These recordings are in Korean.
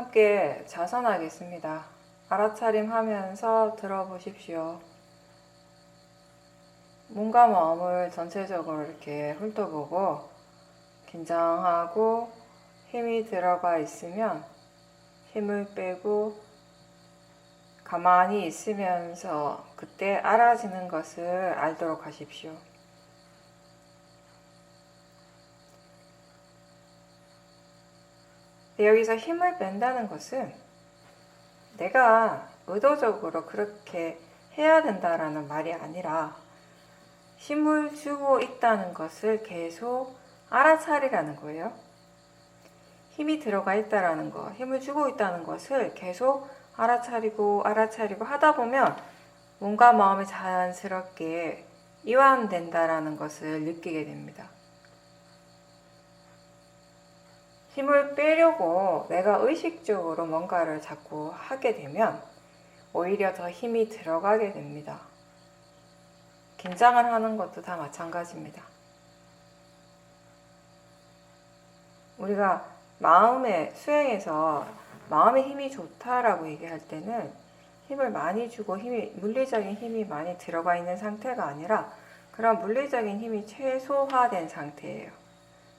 함께 자선하겠습니다. 알아차림하면서 들어보십시오. 몸과 마음을 전체적으로 이렇게 훑어보고 긴장하고 힘이 들어가 있으면 힘을 빼고 가만히 있으면서 그때 알아지는 것을 알도록 하십시오. 여기서 힘을 뺀다는 것은 내가 의도적으로 그렇게 해야 된다라는 말이 아니라 힘을 주고 있다는 것을 계속 알아차리라는 거예요. 힘이 들어가 있다라는 거, 힘을 주고 있다는 것을 계속 알아차리고 하다 보면 몸과 마음이 자연스럽게 이완된다라는 것을 느끼게 됩니다. 힘을 빼려고 내가 의식적으로 뭔가를 자꾸 하게 되면 오히려 더 힘이 들어가게 됩니다. 긴장을 하는 것도 다 마찬가지입니다. 우리가 마음의 수행에서 마음의 힘이 좋다라고 얘기할 때는 힘을 많이 주고 물리적인 힘이 많이 들어가 있는 상태가 아니라 그런 물리적인 힘이 최소화된 상태예요.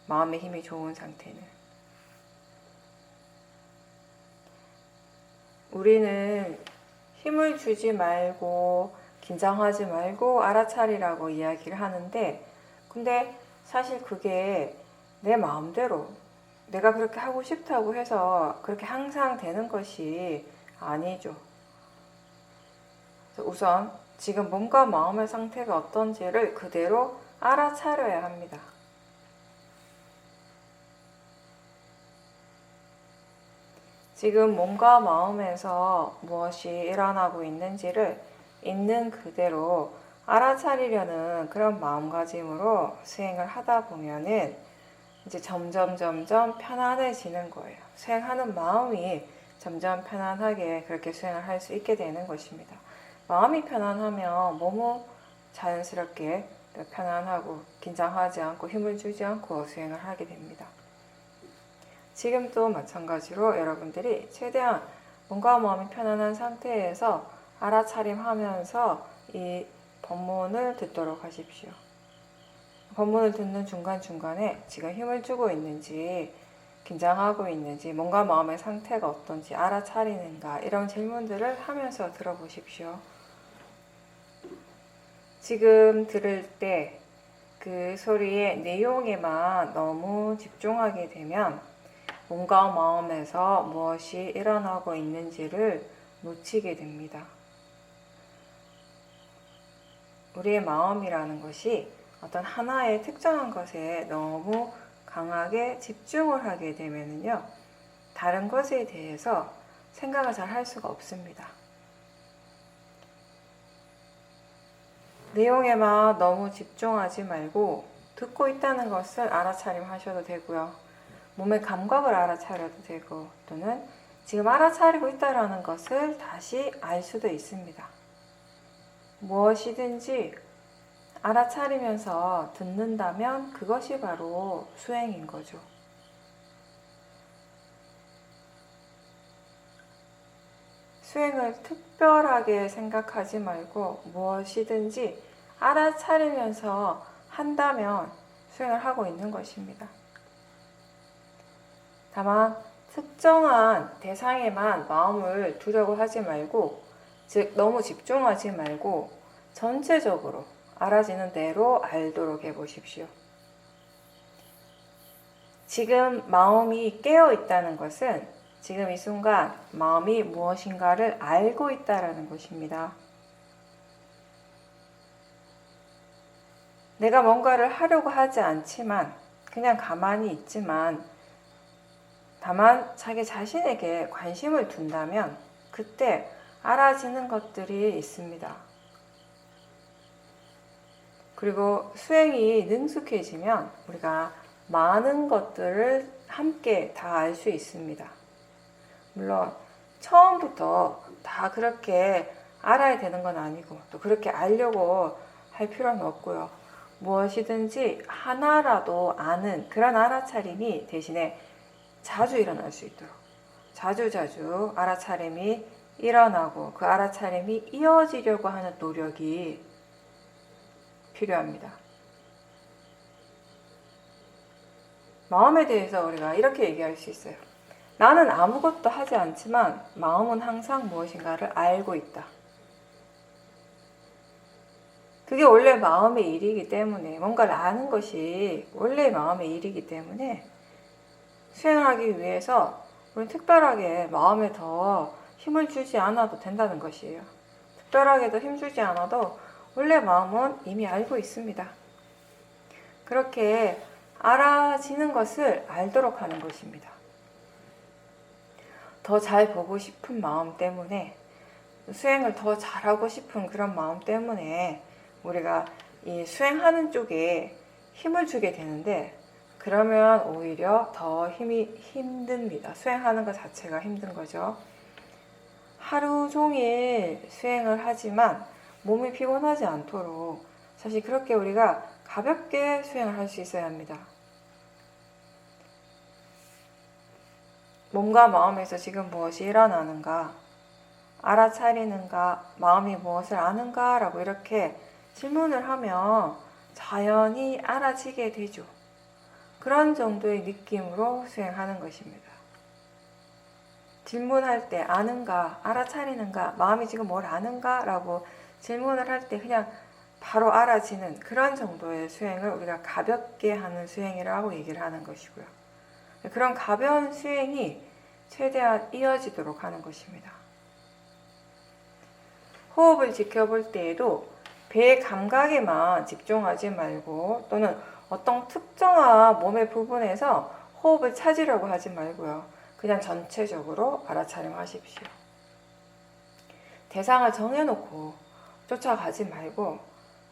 마음의 힘이 좋은 상태는. 우리는 힘을 주지 말고 긴장하지 말고 알아차리라고 이야기를 하는데 근데 사실 그게 내 마음대로 내가 그렇게 하고 싶다고 해서 그렇게 항상 되는 것이 아니죠. 우선 지금 몸과 마음의 상태가 어떤지를 그대로 알아차려야 합니다. 지금 몸과 마음에서 무엇이 일어나고 있는지를 있는 그대로 알아차리려는 그런 마음가짐으로 수행을 하다 보면은 이제 점점 편안해지는 거예요. 수행하는 마음이 점점 편안하게 그렇게 수행을 할 수 있게 되는 것입니다. 마음이 편안하면 몸은 자연스럽게 편안하고 긴장하지 않고 힘을 주지 않고 수행을 하게 됩니다. 지금도 마찬가지로 여러분들이 최대한 몸과 마음이 편안한 상태에서 알아차림하면서 이 법문을 듣도록 하십시오. 법문을 듣는 중간중간에 지금 힘을 주고 있는지 긴장하고 있는지 몸과 마음의 상태가 어떤지 알아차리는가 이런 질문들을 하면서 들어보십시오. 지금 들을 때 그 소리의 내용에만 너무 집중하게 되면 몸과 마음에서 무엇이 일어나고 있는지를 놓치게 됩니다. 우리의 마음이라는 것이 어떤 하나의 특정한 것에 너무 강하게 집중을 하게 되면요, 다른 것에 대해서 생각을 잘 할 수가 없습니다. 내용에만 너무 집중하지 말고 듣고 있다는 것을 알아차림하셔도 되고요. 몸의 감각을 알아차려도 되고 또는 지금 알아차리고 있다는 것을 다시 알 수도 있습니다. 무엇이든지 알아차리면서 듣는다면 그것이 바로 수행인 거죠. 수행을 특별하게 생각하지 말고 무엇이든지 알아차리면서 한다면 수행을 하고 있는 것입니다. 다만 특정한 대상에만 마음을 두려고 하지 말고, 즉 너무 집중하지 말고 전체적으로 알아지는 대로 알도록 해보십시오. 지금 마음이 깨어 있다는 것은 지금 이 순간 마음이 무엇인가를 알고 있다는 것입니다. 내가 뭔가를 하려고 하지 않지만 그냥 가만히 있지만 다만 자기 자신에게 관심을 둔다면 그때 알아지는 것들이 있습니다. 그리고 수행이 능숙해지면 우리가 많은 것들을 함께 다 알 수 있습니다. 물론 처음부터 다 그렇게 알아야 되는 건 아니고 또 그렇게 알려고 할 필요는 없고요. 무엇이든지 하나라도 아는 그런 알아차림이 대신에 자주 일어날 수 있도록 자주자주 알아차림이 일어나고 그 알아차림이 이어지려고 하는 노력이 필요합니다. 마음에 대해서 우리가 이렇게 얘기할 수 있어요. 나는 아무것도 하지 않지만 마음은 항상 무엇인가를 알고 있다. 그게 원래 마음의 일이기 때문에, 뭔가를 아는 것이 원래 마음의 일이기 때문에 수행하기 위해서 우리는 특별하게 마음에 더 힘을 주지 않아도 된다는 것이에요. 특별하게 더 힘주지 않아도 원래 마음은 이미 알고 있습니다. 그렇게 알아지는 것을 알도록 하는 것입니다. 더 잘 보고 싶은 마음 때문에, 수행을 더 잘하고 싶은 그런 마음 때문에 우리가 이 수행하는 쪽에 힘을 주게 되는데, 그러면 오히려 더 힘듭니다. 수행하는 것 자체가 힘든 거죠. 하루 종일 수행을 하지만 몸이 피곤하지 않도록 사실 그렇게 우리가 가볍게 수행을 할 수 있어야 합니다. 몸과 마음에서 지금 무엇이 일어나는가, 알아차리는가, 마음이 무엇을 아는가 라고 이렇게 질문을 하면 자연히 알아지게 되죠. 그런 정도의 느낌으로 수행하는 것입니다. 질문할 때 아는가, 알아차리는가, 마음이 지금 뭘 아는가 라고 질문을 할 때 그냥 바로 알아지는 그런 정도의 수행을 우리가 가볍게 하는 수행이라고 얘기를 하는 것이고요. 그런 가벼운 수행이 최대한 이어지도록 하는 것입니다. 호흡을 지켜볼 때에도 배의 감각에만 집중하지 말고, 또는 어떤 특정한 몸의 부분에서 호흡을 찾으려고 하지 말고요. 그냥 전체적으로 알아차림하십시오. 대상을 정해놓고 쫓아가지 말고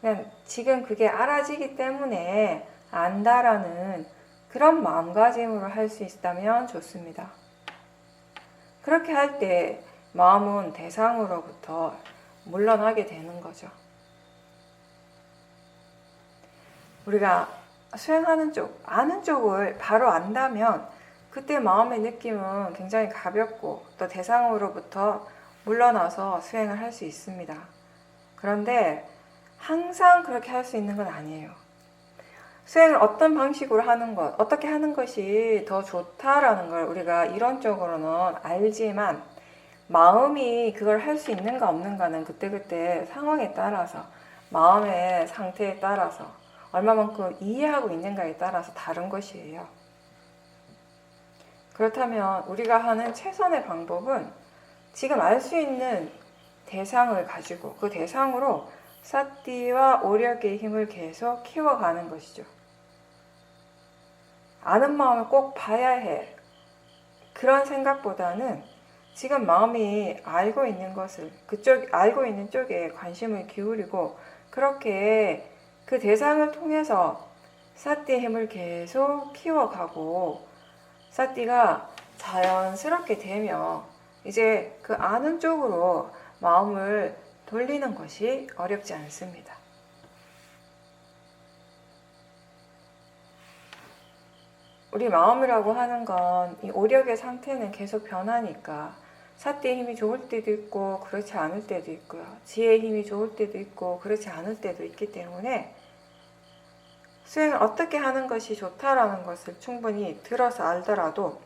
그냥 지금 그게 알아지기 때문에 안다라는 그런 마음가짐으로 할 수 있다면 좋습니다. 그렇게 할 때 마음은 대상으로부터 물러나게 되는 거죠. 우리가 수행하는 쪽, 아는 쪽을 바로 안다면 그때 마음의 느낌은 굉장히 가볍고 또 대상으로부터 물러나서 수행을 할 수 있습니다. 그런데 항상 그렇게 할 수 있는 건 아니에요. 수행을 어떤 방식으로 하는 것, 어떻게 하는 것이 더 좋다라는 걸 우리가 이론적으로는 알지만, 마음이 그걸 할 수 있는가 없는가는 그때그때 상황에 따라서, 마음의 상태에 따라서, 얼마만큼 이해하고 있는가에 따라서 다른 것이에요. 그렇다면 우리가 하는 최선의 방법은 지금 알 수 있는 대상을 가지고 그 대상으로 사띠와 오력의 힘을 계속 키워가는 것이죠. 아는 마음을 꼭 봐야 해. 그런 생각보다는 지금 마음이 알고 있는 것을, 알고 있는 쪽에 관심을 기울이고, 그렇게 그 대상을 통해서 사띠의 힘을 계속 키워가고, 사띠가 자연스럽게 되면 이제 그 아는 쪽으로 마음을 돌리는 것이 어렵지 않습니다. 우리 마음이라고 하는 건 이 오력의 상태는 계속 변하니까 사띠의 힘이 좋을 때도 있고 그렇지 않을 때도 있고요. 지혜의 힘이 좋을 때도 있고 그렇지 않을 때도 있기 때문에 수행을 어떻게 하는 것이 좋다라는 것을 충분히 들어서 알더라도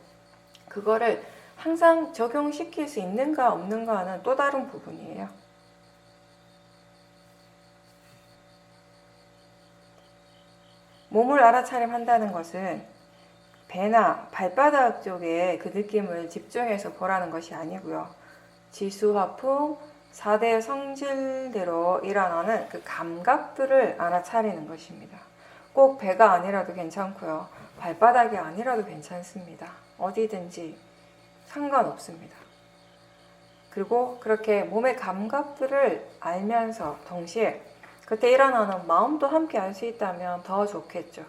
그거를 항상 적용시킬 수 있는가 없는가는 또 다른 부분이에요. 몸을 알아차림한다는 것은 배나 발바닥 쪽에 그 느낌을 집중해서 보라는 것이 아니고요. 지수화풍 4대 성질대로 일어나는 그 감각들을 알아차리는 것입니다. 꼭 배가 아니라도 괜찮고요. 발바닥이 아니라도 괜찮습니다. 어디든지 상관없습니다. 그리고 그렇게 몸의 감각들을 알면서 동시에 그때 일어나는 마음도 함께 알 수 있다면 더 좋겠죠.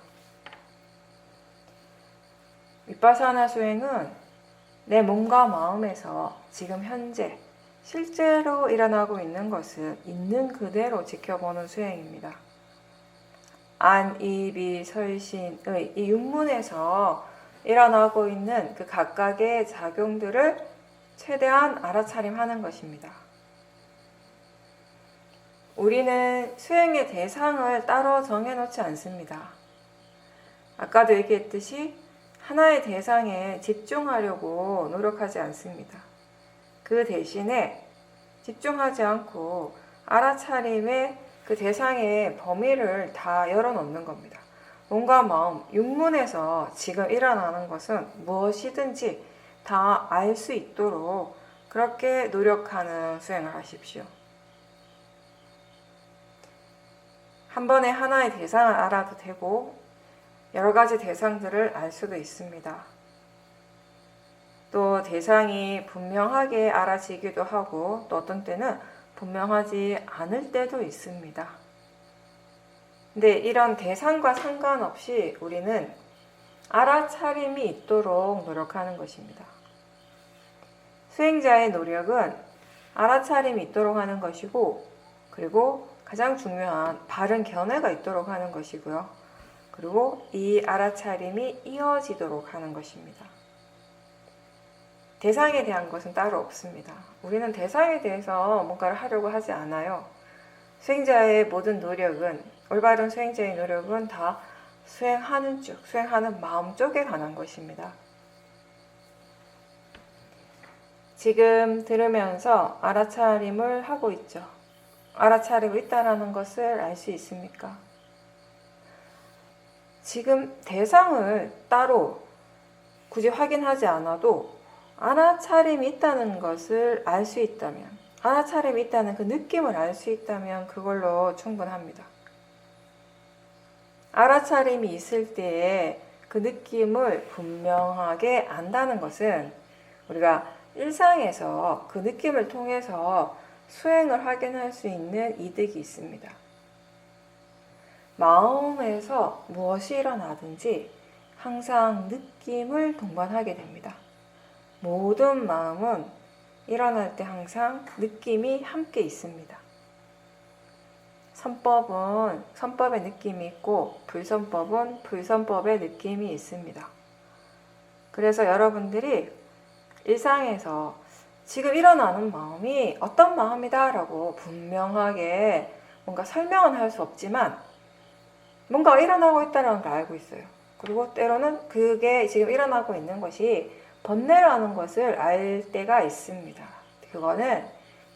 위파사나 수행은 내 몸과 마음에서 지금 현재 실제로 일어나고 있는 것을 있는 그대로 지켜보는 수행입니다. 안, 이, 비, 설신의 이 육문에서 일어나고 있는 그 각각의 작용들을 최대한 알아차림하는 것입니다. 우리는 수행의 대상을 따로 정해놓지 않습니다. 아까도 얘기했듯이 하나의 대상에 집중하려고 노력하지 않습니다. 그 대신에 집중하지 않고 알아차림의 그 대상의 범위를 다 열어놓는 겁니다. 몸과 마음, 육문에서 지금 일어나는 것은 무엇이든지 다 알 수 있도록 그렇게 노력하는 수행을 하십시오. 한 번에 하나의 대상을 알아도 되고 여러 가지 대상들을 알 수도 있습니다. 또 대상이 분명하게 알아지기도 하고 또 어떤 때는 분명하지 않을 때도 있습니다. 근데 이런 대상과 상관없이 우리는 알아차림이 있도록 노력하는 것입니다. 수행자의 노력은 알아차림이 있도록 하는 것이고, 그리고 가장 중요한 바른 견해가 있도록 하는 것이고요. 그리고 이 알아차림이 이어지도록 하는 것입니다. 대상에 대한 것은 따로 없습니다. 우리는 대상에 대해서 뭔가를 하려고 하지 않아요. 수행자의 모든 노력은, 올바른 수행자의 노력은 다 수행하는 쪽, 수행하는 마음 쪽에 관한 것입니다. 지금 들으면서 알아차림을 하고 있죠. 알아차리고 있다는 것을 알 수 있습니까? 지금 대상을 따로 굳이 확인하지 않아도 알아차림이 있다는 것을 알 수 있다면, 알아차림이 있다는 그 느낌을 알 수 있다면 그걸로 충분합니다. 알아차림이 있을 때에 그 느낌을 분명하게 안다는 것은 우리가 일상에서 그 느낌을 통해서 수행을 확인할 수 있는 이득이 있습니다. 마음에서 무엇이 일어나든지 항상 느낌을 동반하게 됩니다. 모든 마음은 일어날 때 항상 느낌이 함께 있습니다. 선법은 선법의 느낌이 있고 불선법은 불선법의 느낌이 있습니다. 그래서 여러분들이 일상에서 지금 일어나는 마음이 어떤 마음이다 라고 분명하게 뭔가 설명은 할 수 없지만 뭔가 일어나고 있다는 걸 알고 있어요. 그리고 때로는 그게 지금 일어나고 있는 것이 번뇌라는 것을 알 때가 있습니다. 그거는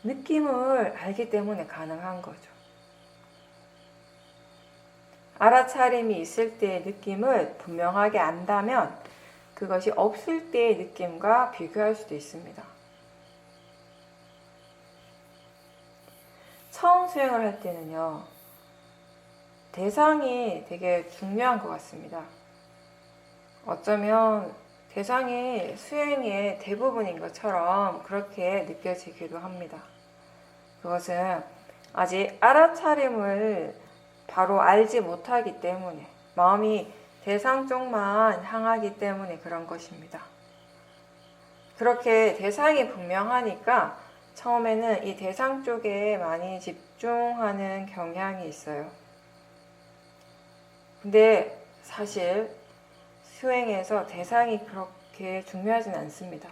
느낌을 알기 때문에 가능한 거죠. 알아차림이 있을 때의 느낌을 분명하게 안다면 그것이 없을 때의 느낌과 비교할 수도 있습니다. 처음 수행을 할 때는요, 대상이 되게 중요한 것 같습니다. 어쩌면 대상이 수행의 대부분인 것처럼 그렇게 느껴지기도 합니다. 그것은 아직 알아차림을 바로 알지 못하기 때문에, 마음이 대상 쪽만 향하기 때문에 그런 것입니다. 그렇게 대상이 분명하니까 처음에는 이 대상 쪽에 많이 집중하는 경향이 있어요. 근데 사실 수행에서 대상이 그렇게 중요하진 않습니다.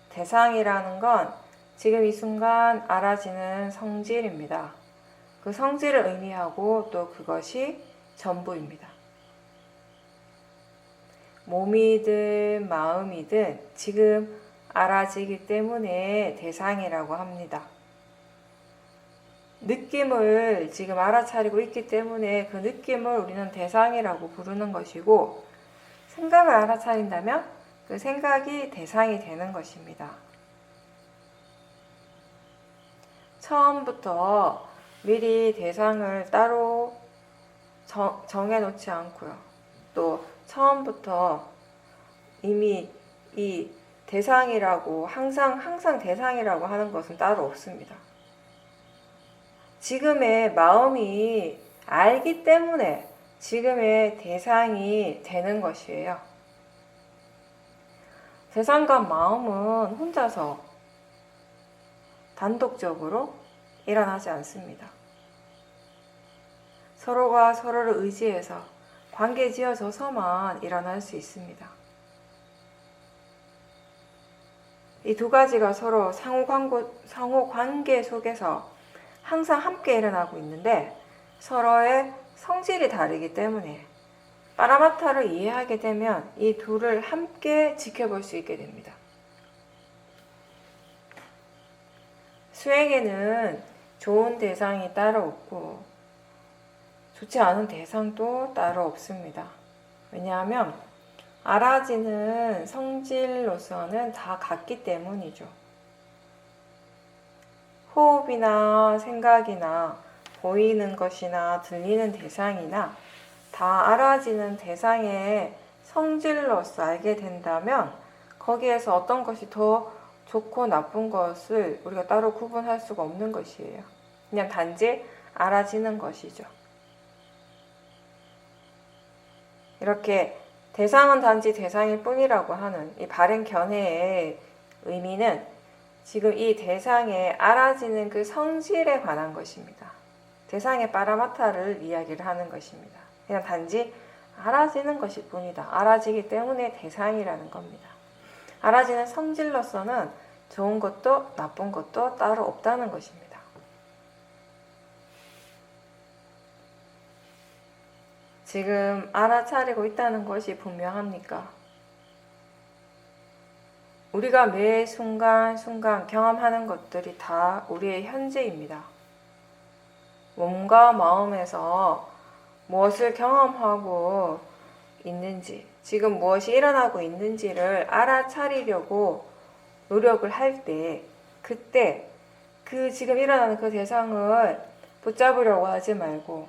대상이라는 건 지금 이 순간 알아지는 성질입니다. 그 성질을 의미하고 또 그것이 전부입니다. 몸이든 마음이든 지금 알아지기 때문에 대상이라고 합니다. 느낌을 지금 알아차리고 있기 때문에 그 느낌을 우리는 대상이라고 부르는 것이고, 생각을 알아차린다면 그 생각이 대상이 되는 것입니다. 처음부터 미리 대상을 따로 정해놓지 않고요. 또 처음부터 이미 이 대상이라고 항상 대상이라고 하는 것은 따로 없습니다. 지금의 마음이 알기 때문에 지금의 대상이 되는 것이에요. 대상과 마음은 혼자서 단독적으로 일어나지 않습니다. 서로가 서로를 의지해서 관계 지어져서만 일어날 수 있습니다. 이 두 가지가 서로 상호 관계 속에서 항상 함께 일어나고 있는데 서로의 성질이 다르기 때문에 파라마타를 이해하게 되면 이 둘을 함께 지켜볼 수 있게 됩니다. 수행에는 좋은 대상이 따로 없고 좋지 않은 대상도 따로 없습니다. 왜냐하면 알아지는 성질로서는 다 같기 때문이죠. 호흡이나 생각이나 보이는 것이나 들리는 대상이나 다 알아지는 대상의 성질로서 알게 된다면 거기에서 어떤 것이 더 좋고 나쁜 것을 우리가 따로 구분할 수가 없는 것이에요. 그냥 단지 알아지는 것이죠. 이렇게 대상은 단지 대상일 뿐이라고 하는 이 바른 견해의 의미는 지금 이 대상에 알아지는 그 성질에 관한 것입니다. 대상의 파라마타를 이야기를 하는 것입니다. 그냥 단지 알아지는 것일 뿐이다. 알아지기 때문에 대상이라는 겁니다. 알아지는 성질로서는 좋은 것도 나쁜 것도 따로 없다는 것입니다. 지금 알아차리고 있다는 것이 분명합니까? 우리가 매 순간순간 경험하는 것들이 다 우리의 현재입니다. 몸과 마음에서 무엇을 경험하고 있는지, 지금 무엇이 일어나고 있는지를 알아차리려고 노력을 할 때, 그때 그 지금 일어나는 그 대상을 붙잡으려고 하지 말고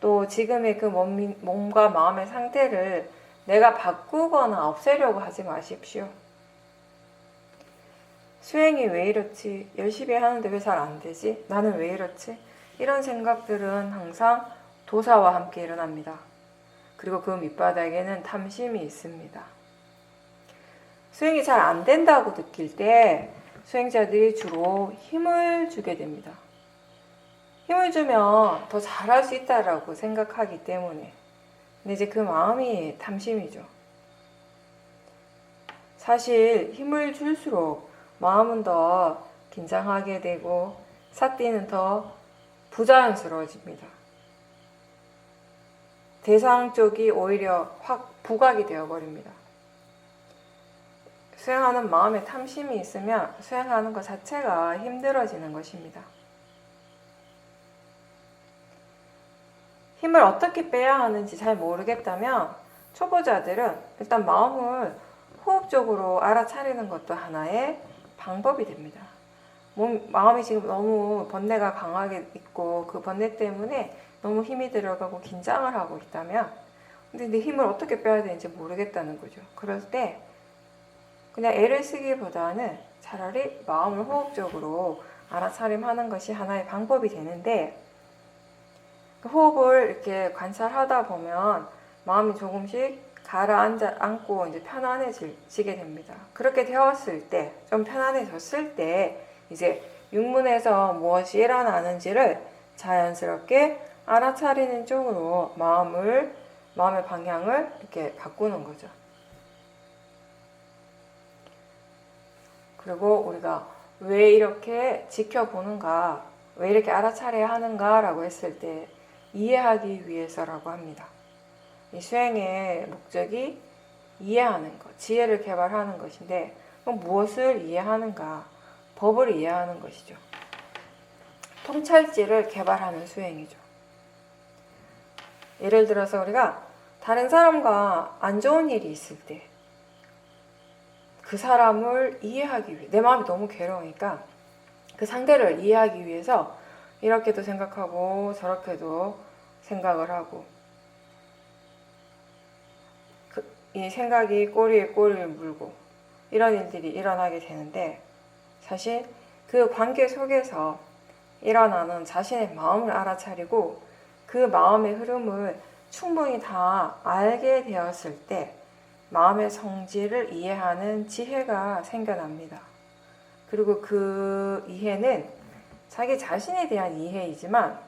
또 지금의 그 몸과 마음의 상태를 내가 바꾸거나 없애려고 하지 마십시오. 수행이 왜 이렇지? 열심히 하는데 왜 잘 안 되지? 나는 왜 이렇지? 이런 생각들은 항상 도사와 함께 일어납니다. 그리고 그 밑바닥에는 탐심이 있습니다. 수행이 잘 안 된다고 느낄 때 수행자들이 주로 힘을 주게 됩니다. 힘을 주면 더 잘할 수 있다라고 생각하기 때문에. 근데 이제 그 마음이 탐심이죠. 사실 힘을 줄수록 마음은 더 긴장하게 되고 사띠는 더 부자연스러워집니다. 대상 쪽이 오히려 확 부각이 되어버립니다. 수행하는 마음에 탐심이 있으면 수행하는 것 자체가 힘들어지는 것입니다. 힘을 어떻게 빼야 하는지 잘 모르겠다면 초보자들은 일단 마음을 호흡적으로 알아차리는 것도 하나의 방법이 됩니다. 마음이 지금 너무 번뇌가 강하게 있고 그 번뇌 때문에 너무 힘이 들어가고 긴장을 하고 있다면 근데 내 힘을 어떻게 빼야 되는지 모르겠다는 거죠. 그럴 때 그냥 애를 쓰기보다는 차라리 마음을 호흡적으로 알아차림하는 것이 하나의 방법이 되는데 호흡을 이렇게 관찰하다 보면 마음이 조금씩 가라앉고 이제 편안해지게 됩니다. 그렇게 되었을 때, 좀 편안해졌을 때, 이제 육문에서 무엇이 일어나는지를 자연스럽게 알아차리는 쪽으로 마음의 방향을 이렇게 바꾸는 거죠. 그리고 우리가 왜 이렇게 지켜보는가, 왜 이렇게 알아차려야 하는가 라고 했을 때 이해하기 위해서라고 합니다. 이 수행의 목적이 이해하는 것, 지혜를 개발하는 것인데 그럼 무엇을 이해하는가? 법을 이해하는 것이죠. 통찰지를 개발하는 수행이죠. 예를 들어서 우리가 다른 사람과 안 좋은 일이 있을 때 그 사람을 이해하기 위해 내 마음이 너무 괴로우니까 그 상대를 이해하기 위해서 이렇게도 생각하고 저렇게도 생각을 하고 이 생각이 꼬리에 꼬리를 물고 이런 일들이 일어나게 되는데 사실 그 관계 속에서 일어나는 자신의 마음을 알아차리고 그 마음의 흐름을 충분히 다 알게 되었을 때 마음의 성질을 이해하는 지혜가 생겨납니다. 그리고 그 이해는 자기 자신에 대한 이해이지만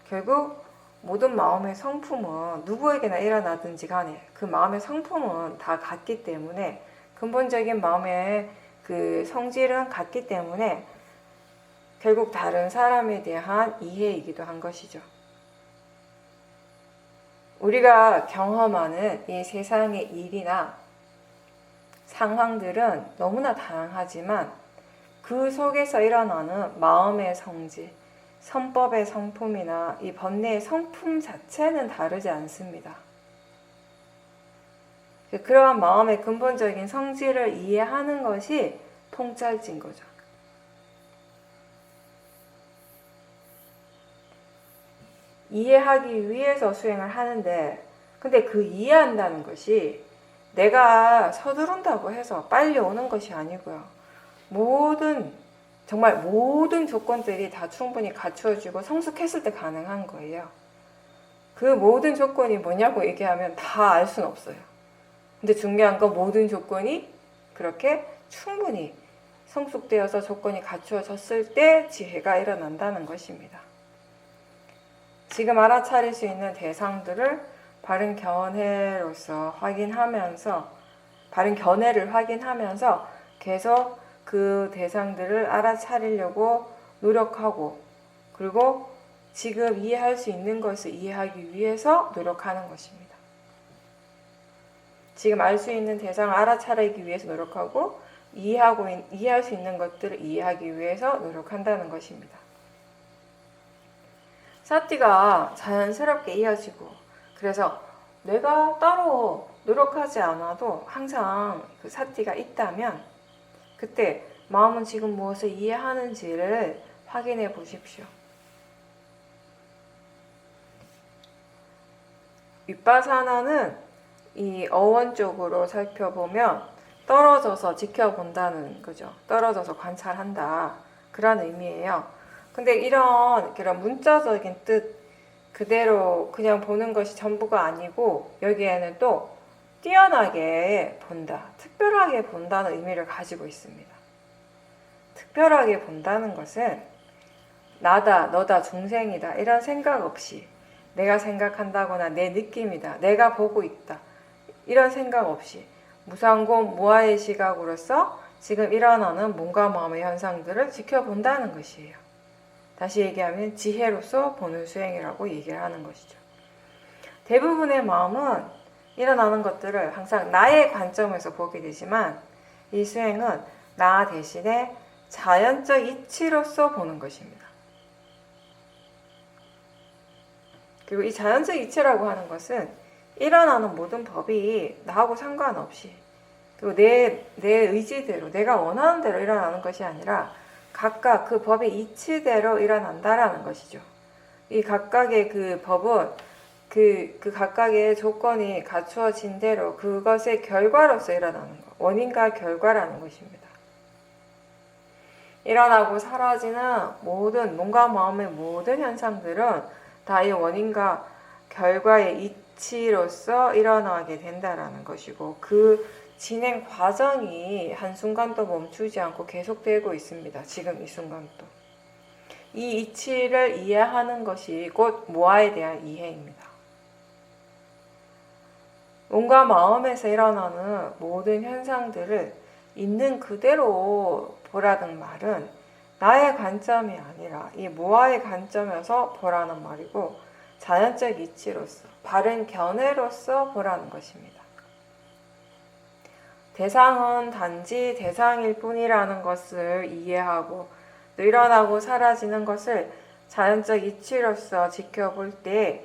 결국 모든 마음의 성품은 누구에게나 일어나든지 간에 그 마음의 성품은 다 같기 때문에 근본적인 마음의 그 성질은 같기 때문에 결국 다른 사람에 대한 이해이기도 한 것이죠. 우리가 경험하는 이 세상의 일이나 상황들은 너무나 다양하지만 그 속에서 일어나는 마음의 성질, 선법의 성품이나 이 번뇌의 성품 자체는 다르지 않습니다. 그러한 마음의 근본적인 성질을 이해하는 것이 통찰진 거죠. 이해하기 위해서 수행을 하는데, 근데 그 이해한다는 것이 내가 서두른다고 해서 빨리 오는 것이 아니고요. 정말 모든 조건들이 다 충분히 갖추어지고 성숙했을 때 가능한 거예요. 그 모든 조건이 뭐냐고 얘기하면 다 알 수는 없어요. 근데 중요한 건 모든 조건이 그렇게 충분히 성숙되어서 조건이 갖추어졌을 때 지혜가 일어난다는 것입니다. 지금 알아차릴 수 있는 대상들을 바른 견해로서 바른 견해를 확인하면서 계속 그 대상들을 알아차리려고 노력하고, 그리고 지금 이해할 수 있는 것을 이해하기 위해서 노력하는 것입니다. 지금 알 수 있는 대상을 알아차리기 위해서 노력하고, 이해할 수 있는 것들을 이해하기 위해서 노력한다는 것입니다. 사티가 자연스럽게 이어지고, 그래서 내가 따로 노력하지 않아도 항상 그 사티가 있다면 그때 마음은 지금 무엇을 이해하는지를 확인해 보십시오. 윗바사나는 이 어원적으로 살펴보면 떨어져서 지켜본다는 거죠. 떨어져서 관찰한다. 그런 의미예요. 근데 이런 문자적인 뜻 그대로 그냥 보는 것이 전부가 아니고, 여기에는 또 뛰어나게 본다, 특별하게 본다는 의미를 가지고 있습니다. 특별하게 본다는 것은 나다, 너다, 중생이다 이런 생각 없이, 내가 생각한다거나 내 느낌이다, 내가 보고 있다 이런 생각 없이 무상공 무아의 시각으로서 지금 일어나는 몸과 마음의 현상들을 지켜본다는 것이에요. 다시 얘기하면 지혜로서 보는 수행이라고 얘기를 하는 것이죠. 대부분의 마음은 일어나는 것들을 항상 나의 관점에서 보게 되지만, 이 수행은 나 대신에 자연적 이치로서 보는 것입니다. 그리고 이 자연적 이치라고 하는 것은 일어나는 모든 법이 나하고 상관없이, 그리고 내 의지대로, 내가 원하는 대로 일어나는 것이 아니라 각각 그 법의 이치대로 일어난다라는 것이죠. 이 각각의 그 법은 그 각각의 조건이 갖추어진 대로 그것의 결과로서 일어나는 것, 원인과 결과라는 것입니다. 일어나고 사라지는 모든 몸과 마음의 모든 현상들은 다 이 원인과 결과의 이치로서 일어나게 된다라는 것이고, 그 진행 과정이 한순간도 멈추지 않고 계속되고 있습니다. 지금 이 순간도. 이 이치를 이해하는 것이 곧 무아에 대한 이해입니다. 몸과 마음에서 일어나는 모든 현상들을 있는 그대로 보라는 말은 나의 관점이 아니라 이 무아의 관점에서 보라는 말이고, 자연적 이치로서, 바른 견해로서 보라는 것입니다. 대상은 단지 대상일 뿐이라는 것을 이해하고, 또 일어나고 사라지는 것을 자연적 이치로서 지켜볼 때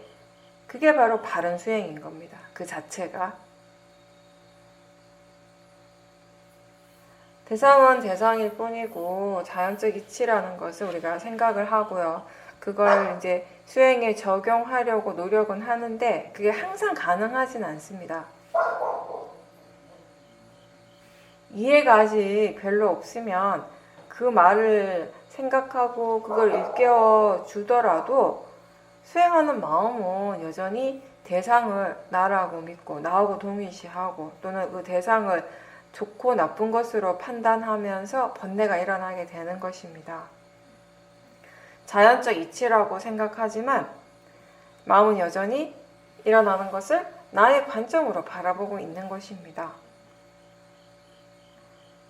그게 바로 바른 수행인 겁니다. 그 자체가. 대상은 대상일 뿐이고 자연적 이치라는 것을 우리가 생각을 하고요. 그걸 이제 수행에 적용하려고 노력은 하는데 그게 항상 가능하진 않습니다. 이해가 아직 별로 없으면 그 말을 생각하고 그걸 일깨워 주더라도 수행하는 마음은 여전히 대상을 나라고 믿고 나하고 동일시하고, 또는 그 대상을 좋고 나쁜 것으로 판단하면서 번뇌가 일어나게 되는 것입니다. 자연적 이치라고 생각하지만 마음은 여전히 일어나는 것을 나의 관점으로 바라보고 있는 것입니다.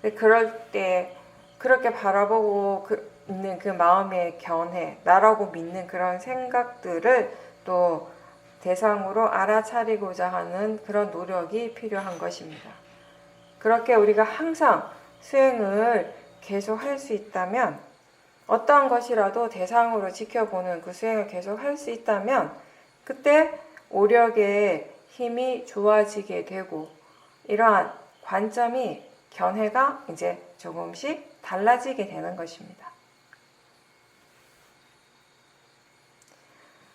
근데 그럴 때 그렇게 바라보고 있는 그 마음의 견해, 나라고 믿는 그런 생각들을 또 대상으로 알아차리고자 하는 그런 노력이 필요한 것입니다. 그렇게 우리가 항상 수행을 계속 할 수 있다면, 어떠한 것이라도 대상으로 지켜보는 그 수행을 계속 할 수 있다면, 그때 오력의 힘이 좋아지게 되고, 이러한 관점이, 견해가 이제 조금씩 달라지게 되는 것입니다.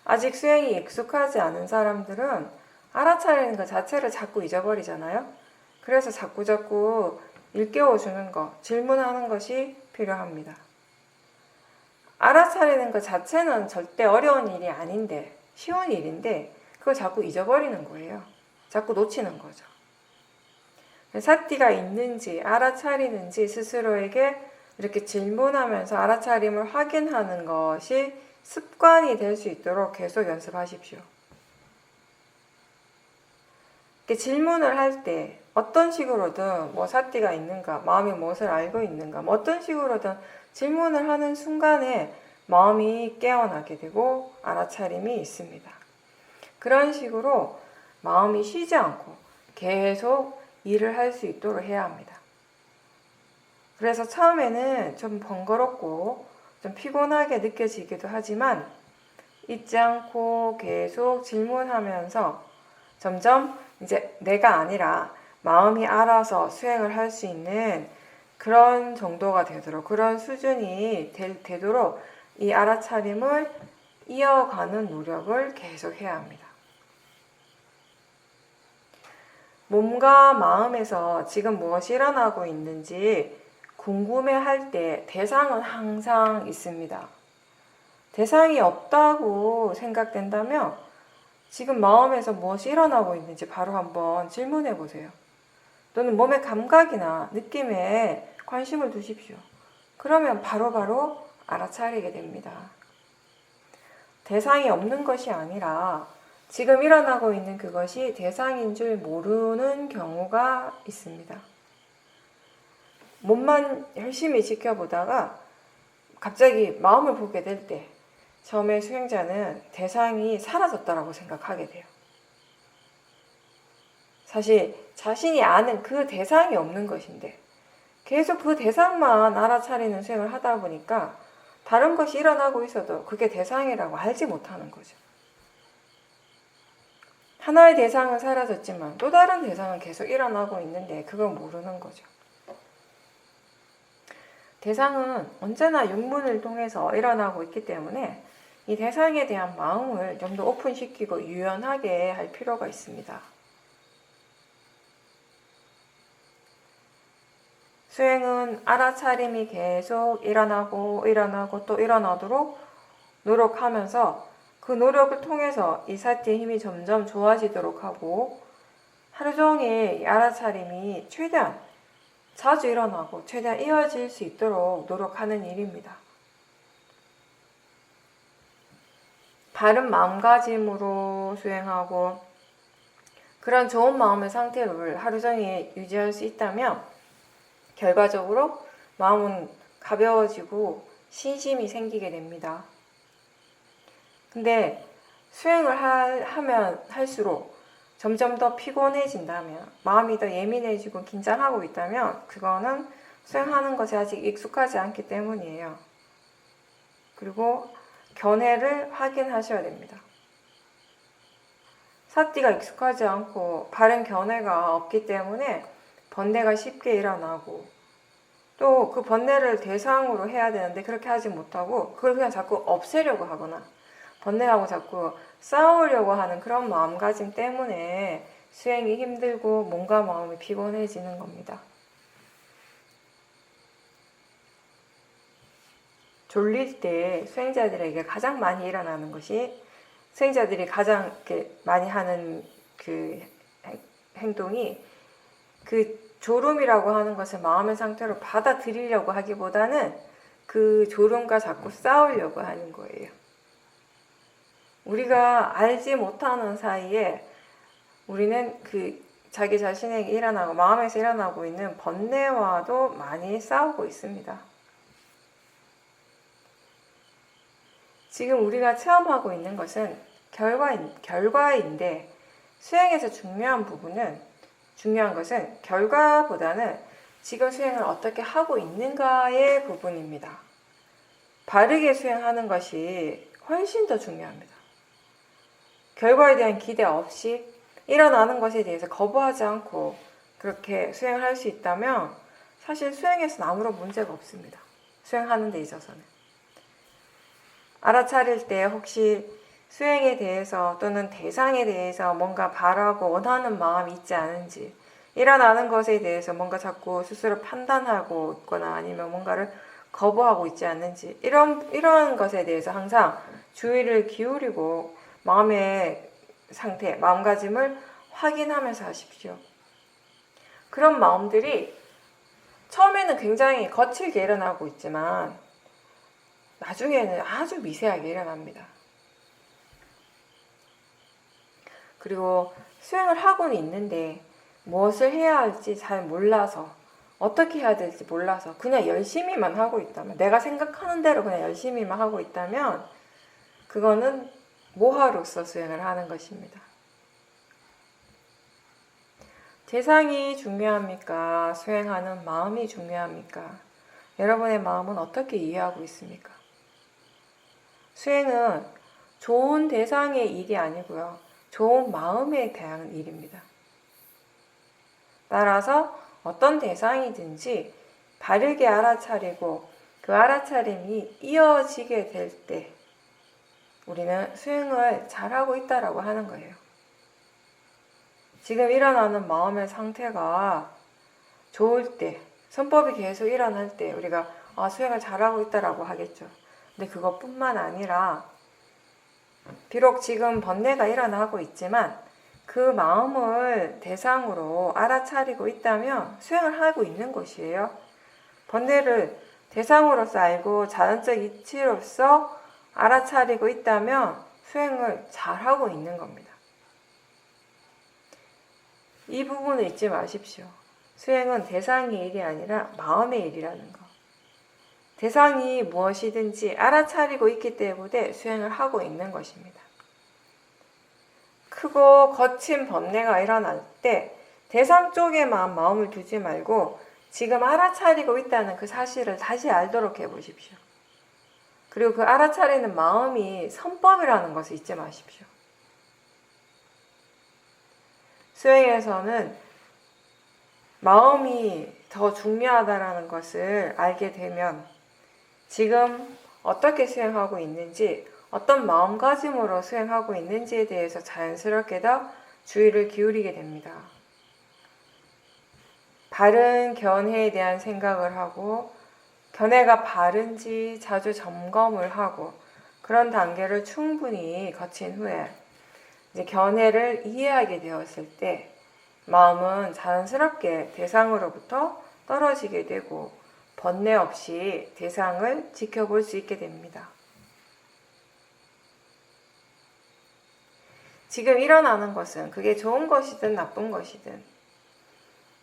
아직 수행이 익숙하지 않은 사람들은 알아차리는 것 자체를 자꾸 잊어버리잖아요. 그래서 자꾸 일깨워주는 것, 질문하는 것이 필요합니다. 알아차리는 것 자체는 절대 어려운 일이 아닌데, 쉬운 일인데 그걸 자꾸 잊어버리는 거예요. 자꾸 놓치는 거죠. 사띠가 있는지 알아차리는지 스스로에게 이렇게 질문하면서 알아차림을 확인하는 것이 습관이 될 수 있도록 계속 연습하십시오. 질문을 할 때 어떤 식으로든 사띠가 있는가, 마음이 무엇을 알고 있는가, 어떤 식으로든 질문을 하는 순간에 마음이 깨어나게 되고 알아차림이 있습니다. 그런 식으로 마음이 쉬지 않고 계속 일을 할 수 있도록 해야 합니다. 그래서 처음에는 좀 번거롭고 좀 피곤하게 느껴지기도 하지만 잊지 않고 계속 질문하면서 점점 이제 내가 아니라 마음이 알아서 수행을 할 수 있는 그런 정도가 되도록, 그런 수준이 되도록 이 알아차림을 이어가는 노력을 계속 해야 합니다. 몸과 마음에서 지금 무엇이 일어나고 있는지 궁금해할 때 대상은 항상 있습니다. 대상이 없다고 생각된다면 지금 마음에서 무엇이 일어나고 있는지 바로 한번 질문해 보세요. 또는 몸의 감각이나 느낌에 관심을 두십시오. 그러면 바로바로 알아차리게 됩니다. 대상이 없는 것이 아니라 지금 일어나고 있는 그것이 대상인 줄 모르는 경우가 있습니다. 몸만 열심히 지켜보다가 갑자기 마음을 보게 될 때 처음에 수행자는 대상이 사라졌다라고 생각하게 돼요. 사실 자신이 아는 그 대상이 없는 것인데 계속 그 대상만 알아차리는 수행을 하다 보니까 다른 것이 일어나고 있어도 그게 대상이라고 알지 못하는 거죠. 하나의 대상은 사라졌지만 또 다른 대상은 계속 일어나고 있는데 그걸 모르는 거죠. 대상은 언제나 육문을 통해서 일어나고 있기 때문에 이 대상에 대한 마음을 좀 더 오픈시키고 유연하게 할 필요가 있습니다. 수행은 알아차림이 계속 일어나고 또 일어나도록 노력하면서 그 노력을 통해서 이 사티의 힘이 점점 좋아지도록 하고 하루 종일 이 알아차림이 최대한 자주 일어나고 최대한 이어질 수 있도록 노력하는 일입니다. 바른 마음가짐으로 수행하고 그런 좋은 마음의 상태를 하루 종일 유지할 수 있다면 결과적으로 마음은 가벼워지고 신심이 생기게 됩니다. 근데 수행을 하면 할수록 점점 더 피곤해진다면, 마음이 더 예민해지고 긴장하고 있다면 그거는 수행하는 것에 아직 익숙하지 않기 때문이에요. 그리고 견해를 확인하셔야 됩니다. 사띠가 익숙하지 않고 바른 견해가 없기 때문에 번뇌가 쉽게 일어나고 또 그 번뇌를 대상으로 해야 되는데 그렇게 하지 못하고 그걸 그냥 자꾸 없애려고 하거나 번뇌하고 자꾸 싸우려고 하는 그런 마음가짐 때문에 수행이 힘들고 몸과 마음이 피곤해지는 겁니다. 졸릴 때 수행자들에게 가장 많이 일어나는 것이 수행자들이 가장 많이 하는 그 행동이 그 졸음이라고 하는 것을 마음의 상태로 받아들이려고 하기보다는 그 졸음과 자꾸 싸우려고 하는 거예요. 우리가 알지 못하는 사이에 우리는 그 자기 자신에게 일어나고 마음에서 일어나고 있는 번뇌와도 많이 싸우고 있습니다. 지금 우리가 체험하고 있는 것은 결과인데 수행에서 중요한 것은 결과보다는 지금 수행을 어떻게 하고 있는가의 부분입니다. 바르게 수행하는 것이 훨씬 더 중요합니다. 결과에 대한 기대 없이 일어나는 것에 대해서 거부하지 않고 그렇게 수행을 할 수 있다면 사실 수행에서는 아무런 문제가 없습니다. 수행하는 데 있어서는. 알아차릴 때 혹시 수행에 대해서 또는 대상에 대해서 뭔가 바라고 원하는 마음이 있지 않은지, 일어나는 것에 대해서 뭔가 자꾸 스스로 판단하고 있거나 아니면 뭔가를 거부하고 있지 않는지, 이런 것에 대해서 항상 주의를 기울이고 마음의 상태, 마음가짐을 확인하면서 하십시오. 그런 마음들이 처음에는 굉장히 거칠게 일어나고 있지만 나중에는 아주 미세하게 일어납니다. 그리고 수행을 하고는 있는데 무엇을 해야 할지 잘 몰라서, 어떻게 해야 될지 몰라서 그냥 열심히만 하고 있다면, 내가 생각하는 대로 그냥 열심히만 하고 있다면 그거는 모하로서 수행을 하는 것입니다. 대상이 중요합니까? 수행하는 마음이 중요합니까? 여러분의 마음은 어떻게 이해하고 있습니까? 수행은 좋은 대상의 일이 아니고요. 좋은 마음에 대한 일입니다. 따라서 어떤 대상이든지 바르게 알아차리고 그 알아차림이 이어지게 될 때 우리는 수행을 잘하고 있다라고 하는 거예요. 지금 일어나는 마음의 상태가 좋을 때, 선법이 계속 일어날 때 우리가 수행을 잘하고 있다라고 하겠죠. 근데 그것뿐만 아니라 비록 지금 번뇌가 일어나고 있지만 그 마음을 대상으로 알아차리고 있다면 수행을 하고 있는 것이에요. 번뇌를 대상으로서 알고 자연적 이치로서 알아차리고 있다면 수행을 잘하고 있는 겁니다. 이 부분을 잊지 마십시오. 수행은 대상의 일이 아니라 마음의 일이라는 것. 대상이 무엇이든지 알아차리고 있기 때문에 수행을 하고 있는 것입니다. 크고 거친 번뇌가 일어날 때 대상 쪽에만 마음을 두지 말고 지금 알아차리고 있다는 그 사실을 다시 알도록 해보십시오. 그리고 그 알아차리는 마음이 선법이라는 것을 잊지 마십시오. 수행에서는 마음이 더 중요하다는 것을 알게 되면 지금 어떻게 수행하고 있는지, 어떤 마음가짐으로 수행하고 있는지에 대해서 자연스럽게 더 주의를 기울이게 됩니다. 바른 견해에 대한 생각을 하고 견해가 바른지 자주 점검을 하고 그런 단계를 충분히 거친 후에 이제 견해를 이해하게 되었을 때 마음은 자연스럽게 대상으로부터 떨어지게 되고 번뇌 없이 대상을 지켜볼 수 있게 됩니다. 지금 일어나는 것은 그게 좋은 것이든 나쁜 것이든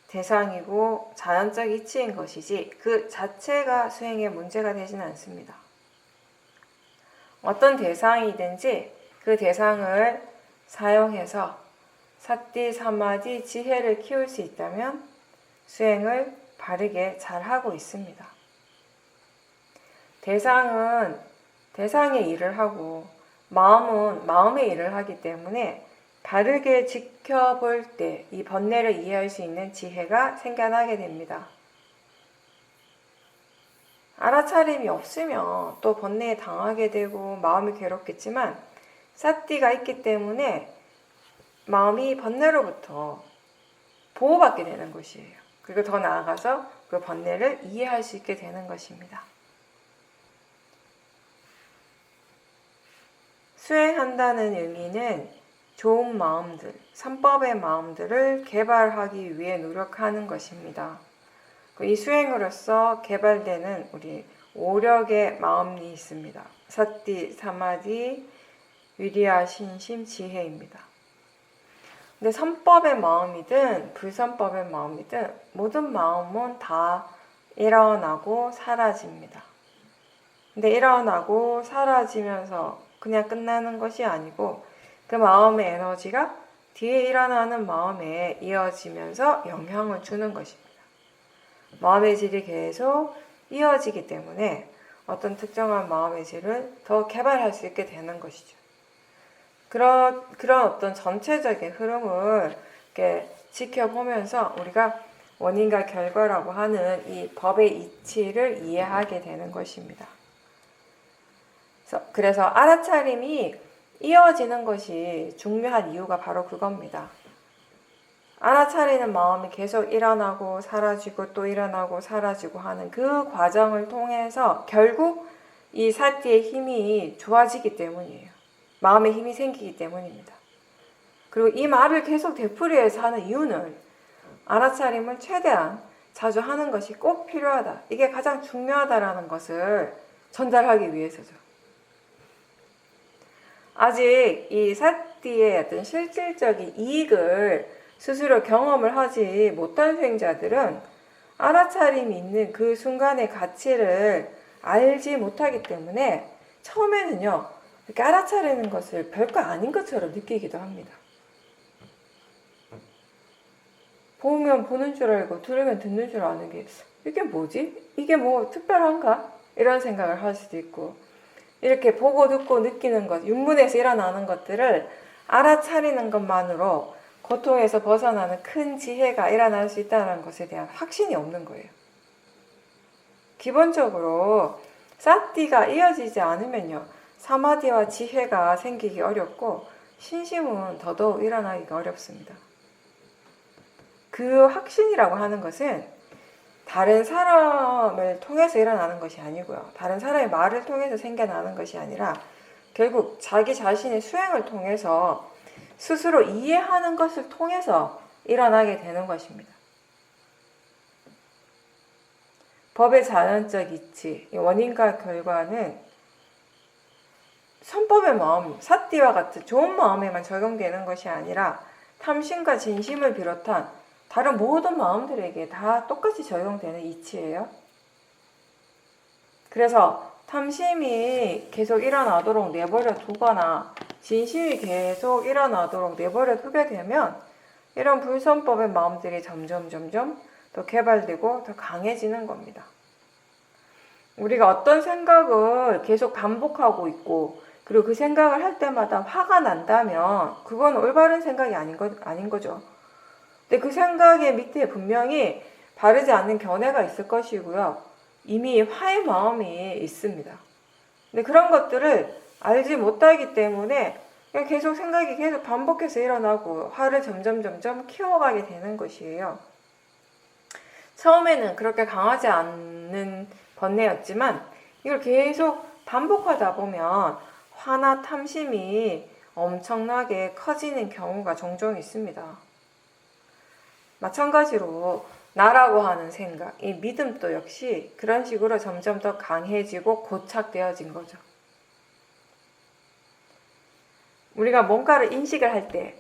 대상이고 자연적 이치인 것이지 그 자체가 수행의 문제가 되지는 않습니다. 어떤 대상이든지 그 대상을 사용해서 사띠, 사마디, 지혜를 키울 수 있다면 수행을 바르게 잘하고 있습니다. 대상은 대상의 일을 하고 마음은 마음의 일을 하기 때문에 바르게 지켜볼 때 이 번뇌를 이해할 수 있는 지혜가 생겨나게 됩니다. 알아차림이 없으면 또 번뇌에 당하게 되고 마음이 괴롭겠지만 사띠가 있기 때문에 마음이 번뇌로부터 보호받게 되는 것이에요. 그리고 더 나아가서 그 번뇌를 이해할 수 있게 되는 것입니다. 수행한다는 의미는 좋은 마음들, 선법의 마음들을 개발하기 위해 노력하는 것입니다. 이 수행으로서 개발되는 우리 오력의 마음이 있습니다. 사띠, 사마디, 위리아, 신심, 지혜입니다. 근데 선법의 마음이든 불선법의 마음이든 모든 마음은 다 일어나고 사라집니다. 근데 일어나고 사라지면서 그냥 끝나는 것이 아니고 그 마음의 에너지가 뒤에 일어나는 마음에 이어지면서 영향을 주는 것입니다. 마음의 질이 계속 이어지기 때문에 어떤 특정한 마음의 질을 더 개발할 수 있게 되는 것이죠. 그런 어떤 전체적인 흐름을 이렇게 지켜보면서 우리가 원인과 결과라고 하는 이 법의 이치를 이해하게 되는 것입니다. 그래서 알아차림이 이어지는 것이 중요한 이유가 바로 그겁니다. 알아차리는 마음이 계속 일어나고 사라지고 또 일어나고 사라지고 하는 그 과정을 통해서 결국 이 사띠의 힘이 좋아지기 때문이에요. 마음의 힘이 생기기 때문입니다. 그리고 이 말을 계속 되풀이해서 하는 이유는 알아차림을 최대한 자주 하는 것이 꼭 필요하다. 이게 가장 중요하다라는 것을 전달하기 위해서죠. 아직 이 사띠의 어떤 실질적인 이익을 스스로 경험을 하지 못한 수행자들은 알아차림이 있는 그 순간의 가치를 알지 못하기 때문에 처음에는요, 이렇게 알아차리는 것을 별거 아닌 것처럼 느끼기도 합니다. 보면 보는 줄 알고 들으면 듣는 줄 아는 게 이게 뭐지? 이게 뭐 특별한가? 이런 생각을 할 수도 있고, 이렇게 보고 듣고 느끼는 것, 윤문에서 일어나는 것들을 알아차리는 것만으로 고통에서 벗어나는 큰 지혜가 일어날 수 있다는 것에 대한 확신이 없는 거예요. 기본적으로 사띠가 이어지지 않으면요, 사마디와 지혜가 생기기 어렵고 신심은 더더욱 일어나기가 어렵습니다. 그 확신이라고 하는 것은 다른 사람을 통해서 일어나는 것이 아니고요, 다른 사람의 말을 통해서 생겨나는 것이 아니라 결국 자기 자신의 수행을 통해서 스스로 이해하는 것을 통해서 일어나게 되는 것입니다. 법의 자연적 이치, 원인과 결과는 선법의 마음, 사띠와 같은 좋은 마음에만 적용되는 것이 아니라 탐심과 진심을 비롯한 다른 모든 마음들에게 다 똑같이 적용되는 이치예요. 그래서 탐심이 계속 일어나도록 내버려 두거나 진심이 계속 일어나도록 내버려 두게 되면 이런 불선법의 마음들이 점점 더 개발되고 더 강해지는 겁니다. 우리가 어떤 생각을 계속 반복하고 있고 그리고 그 생각을 할 때마다 화가 난다면 그건 올바른 생각이 아닌 거죠. 근데 그 생각의 밑에 분명히 바르지 않는 견해가 있을 것이고요, 이미 화의 마음이 있습니다. 근데 그런 것들을 알지 못하기 때문에 그냥 계속 생각이 계속 반복해서 일어나고 화를 점점 키워가게 되는 것이에요. 처음에는 그렇게 강하지 않는 번뇌였지만 이걸 계속 반복하다 보면 화나 탐심이 엄청나게 커지는 경우가 종종 있습니다. 마찬가지로 나라고 하는 생각, 이 믿음도 역시 그런 식으로 점점 더 강해지고 고착되어진 거죠. 우리가 뭔가를 인식을 할 때,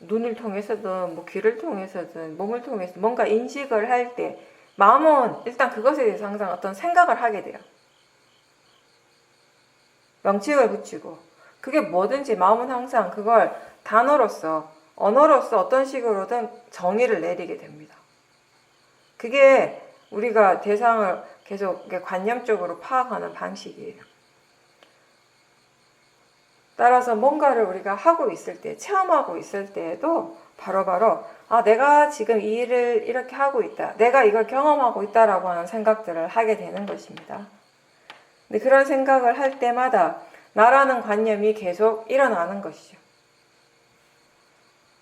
눈을 통해서든 뭐 귀를 통해서든 몸을 통해서 뭔가 인식을 할 때 마음은 일단 그것에 대해서 항상 어떤 생각을 하게 돼요. 명칭을 붙이고, 그게 뭐든지 마음은 항상 그걸 단어로서, 언어로서 어떤 식으로든 정의를 내리게 됩니다. 그게 우리가 대상을 계속 관념적으로 파악하는 방식이에요. 따라서 뭔가를 우리가 하고 있을 때, 체험하고 있을 때에도 바로바로 내가 지금 이 일을 이렇게 하고 있다, 내가 이걸 경험하고 있다라고 하는 생각들을 하게 되는 것입니다. 근데 그런 생각을 할 때마다 나라는 관념이 계속 일어나는 것이죠.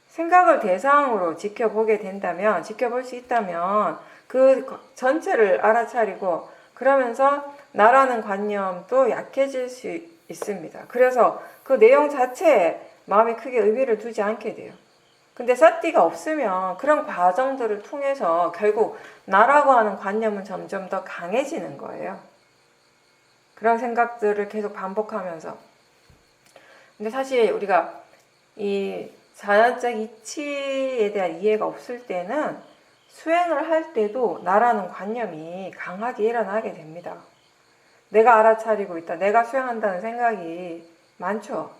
생각을 대상으로 지켜보게 된다면, 지켜볼 수 있다면 그 전체를 알아차리고 그러면서 나라는 관념도 약해질 수 있습니다. 그래서 그 내용 자체에 마음이 크게 의미를 두지 않게 돼요. 근데 사띠가 없으면 그런 과정들을 통해서 결국 나라고 하는 관념은 점점 더 강해지는 거예요. 그런 생각들을 계속 반복하면서. 근데 사실 우리가 이 자연적 이치에 대한 이해가 없을 때는 수행을 할 때도 나라는 관념이 강하게 일어나게 됩니다. 내가 알아차리고 있다, 내가 수행한다는 생각이 많죠.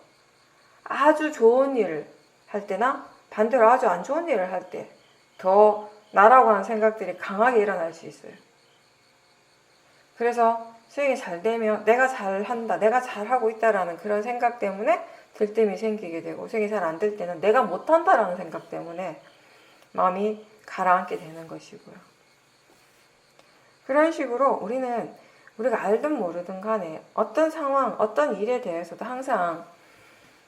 아주 좋은 일을 할 때나 반대로 아주 안 좋은 일을 할 때 더 나라고 하는 생각들이 강하게 일어날 수 있어요. 그래서 수행이 잘 되면 내가 잘한다, 내가 잘하고 있다라는 그런 생각 때문에 들뜸이 생기게 되고, 수행이 잘 안 될 때는 내가 못한다라는 생각 때문에 마음이 가라앉게 되는 것이고요. 그런 식으로 우리가 알든 모르든 간에 어떤 상황, 어떤 일에 대해서도 항상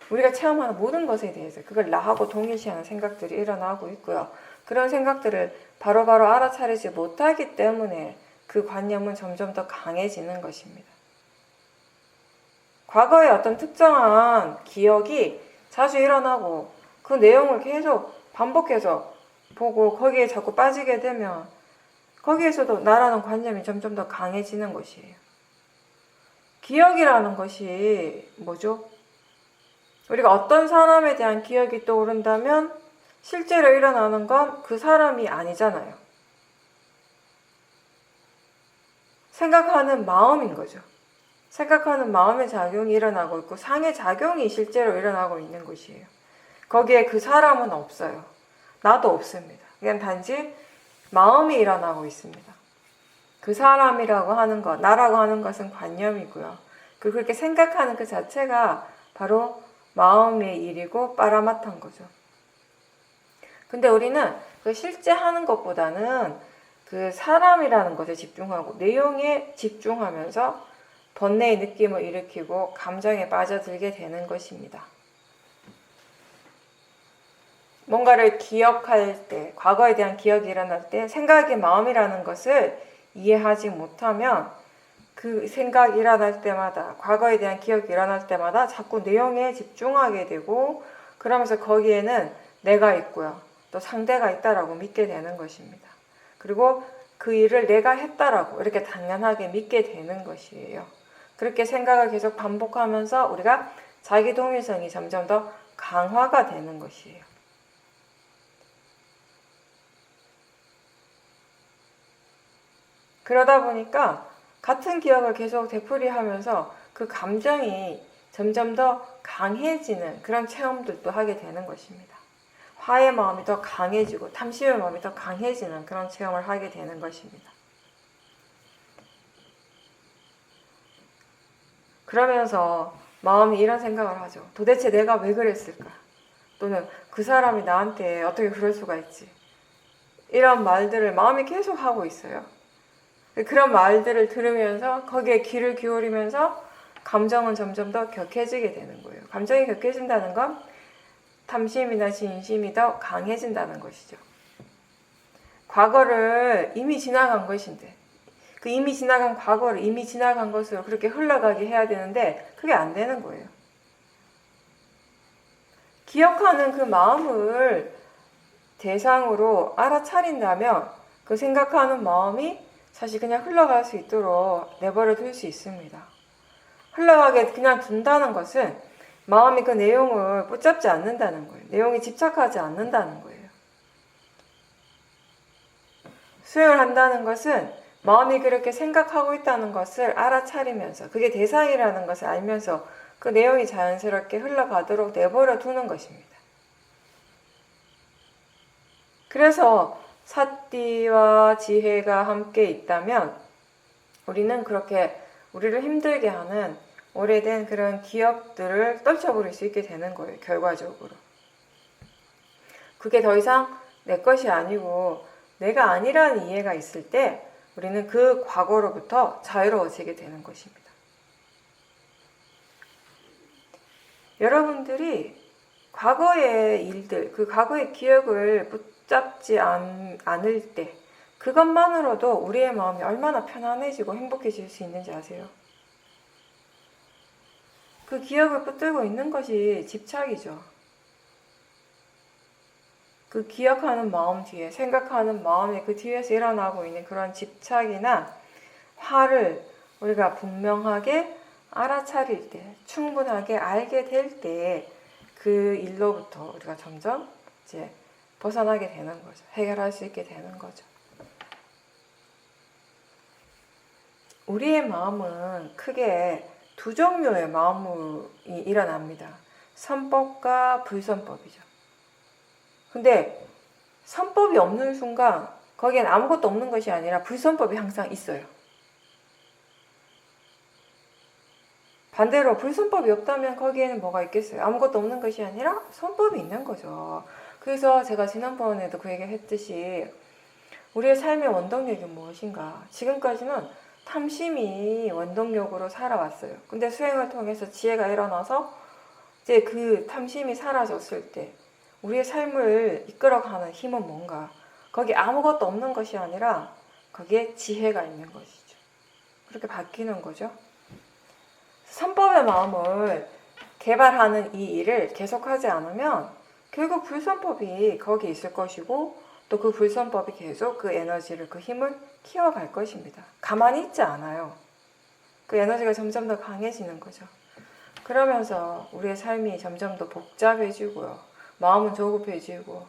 우리가 체험하는 모든 것에 대해서 그걸 나하고 동일시하는 생각들이 일어나고 있고요. 그런 생각들을 바로바로 알아차리지 못하기 때문에 그 관념은 점점 더 강해지는 것입니다. 과거의 어떤 특정한 기억이 자주 일어나고 그 내용을 계속 반복해서 보고 거기에 자꾸 빠지게 되면 거기에서도 나라는 관념이 점점 더 강해지는 것이에요. 기억이라는 것이 뭐죠? 우리가 어떤 사람에 대한 기억이 떠오른다면 실제로 일어나는 건 그 사람이 아니잖아요. 생각하는 마음인 거죠. 생각하는 마음의 작용이 일어나고 있고 상의 작용이 실제로 일어나고 있는 것이에요. 거기에 그 사람은 없어요. 나도 없습니다. 그냥 단지 마음이 일어나고 있습니다. 그 사람이라고 하는 것, 나라고 하는 것은 관념이고요. 그렇게 생각하는 그 자체가 바로 마음의 일이고 빠라마타인 거죠. 근데 우리는 그 실제 하는 것보다는 그 사람이라는 것에 집중하고 내용에 집중하면서 번뇌의 느낌을 일으키고 감정에 빠져들게 되는 것입니다. 뭔가를 기억할 때, 과거에 대한 기억이 일어날 때 생각의 마음이라는 것을 이해하지 못하면 그 생각이 일어날 때마다, 과거에 대한 기억이 일어날 때마다 자꾸 내용에 집중하게 되고, 그러면서 거기에는 내가 있고요, 또 상대가 있다라고 믿게 되는 것입니다. 그리고 그 일을 내가 했다라고 이렇게 당연하게 믿게 되는 것이에요. 그렇게 생각을 계속 반복하면서 우리가 자기 동일성이 점점 더 강화가 되는 것이에요. 그러다 보니까 같은 기억을 계속 되풀이하면서 그 감정이 점점 더 강해지는 그런 체험들도 하게 되는 것입니다. 화의 마음이 더 강해지고 탐심의 마음이 더 강해지는 그런 체험을 하게 되는 것입니다. 그러면서 마음이 이런 생각을 하죠. 도대체 내가 왜 그랬을까? 또는 그 사람이 나한테 어떻게 그럴 수가 있지? 이런 말들을 마음이 계속 하고 있어요. 그런 말들을 들으면서 거기에 귀를 기울이면서 감정은 점점 더 격해지게 되는 거예요. 감정이 격해진다는 건 탐심이나 진심이 더 강해진다는 것이죠. 과거를 이미 지나간 것인데 그 이미 지나간 과거를 이미 지나간 것으로 그렇게 흘러가게 해야 되는데 그게 안 되는 거예요. 기억하는 그 마음을 대상으로 알아차린다면 그 생각하는 마음이 사실 그냥 흘러갈 수 있도록 내버려 둘 수 있습니다. 흘러가게 그냥 둔다는 것은 마음이 그 내용을 붙잡지 않는다는 거예요. 내용에 집착하지 않는다는 거예요. 수행을 한다는 것은 마음이 그렇게 생각하고 있다는 것을 알아차리면서 그게 대상이라는 것을 알면서 그 내용이 자연스럽게 흘러가도록 내버려 두는 것입니다. 그래서 사띠와 지혜가 함께 있다면 우리는 그렇게 우리를 힘들게 하는 오래된 그런 기억들을 떨쳐버릴 수 있게 되는 거예요. 결과적으로. 그게 더 이상 내 것이 아니고 내가 아니라는 이해가 있을 때 우리는 그 과거로부터 자유로워지게 되는 것입니다. 여러분들이 과거의 일들, 그 과거의 기억을 붙잡지 않을 때 그것만으로도 우리의 마음이 얼마나 편안해지고 행복해질 수 있는지 아세요? 그 기억을 붙들고 있는 것이 집착이죠. 그 기억하는 마음 뒤에, 생각하는 마음의 그 뒤에서 일어나고 있는 그런 집착이나 화를 우리가 분명하게 알아차릴 때, 충분하게 알게 될 때 그 일로부터 우리가 점점 이제 벗어나게 되는 거죠. 해결할 수 있게 되는 거죠. 우리의 마음은 크게 두 종류의 마음이 일어납니다. 선법과 불선법이죠. 근데 선법이 없는 순간 거기엔 아무것도 없는 것이 아니라 불선법이 항상 있어요. 반대로 불선법이 없다면 거기에는 뭐가 있겠어요? 아무것도 없는 것이 아니라 선법이 있는 거죠. 그래서 제가 지난번에도 그 얘기를 했듯이 우리의 삶의 원동력이 무엇인가? 지금까지는 탐심이 원동력으로 살아왔어요. 근데 수행을 통해서 지혜가 일어나서 이제 그 탐심이 사라졌을 때 우리의 삶을 이끌어가는 힘은 뭔가? 거기 아무것도 없는 것이 아니라 거기에 지혜가 있는 것이죠. 그렇게 바뀌는 거죠. 선법의 마음을 개발하는 이 일을 계속하지 않으면 결국 불선법이 거기 있을 것이고 또 그 불선법이 계속 그 에너지를, 그 힘을 키워갈 것입니다. 가만히 있지 않아요. 그 에너지가 점점 더 강해지는 거죠. 그러면서 우리의 삶이 점점 더 복잡해지고요. 마음은 조급해지고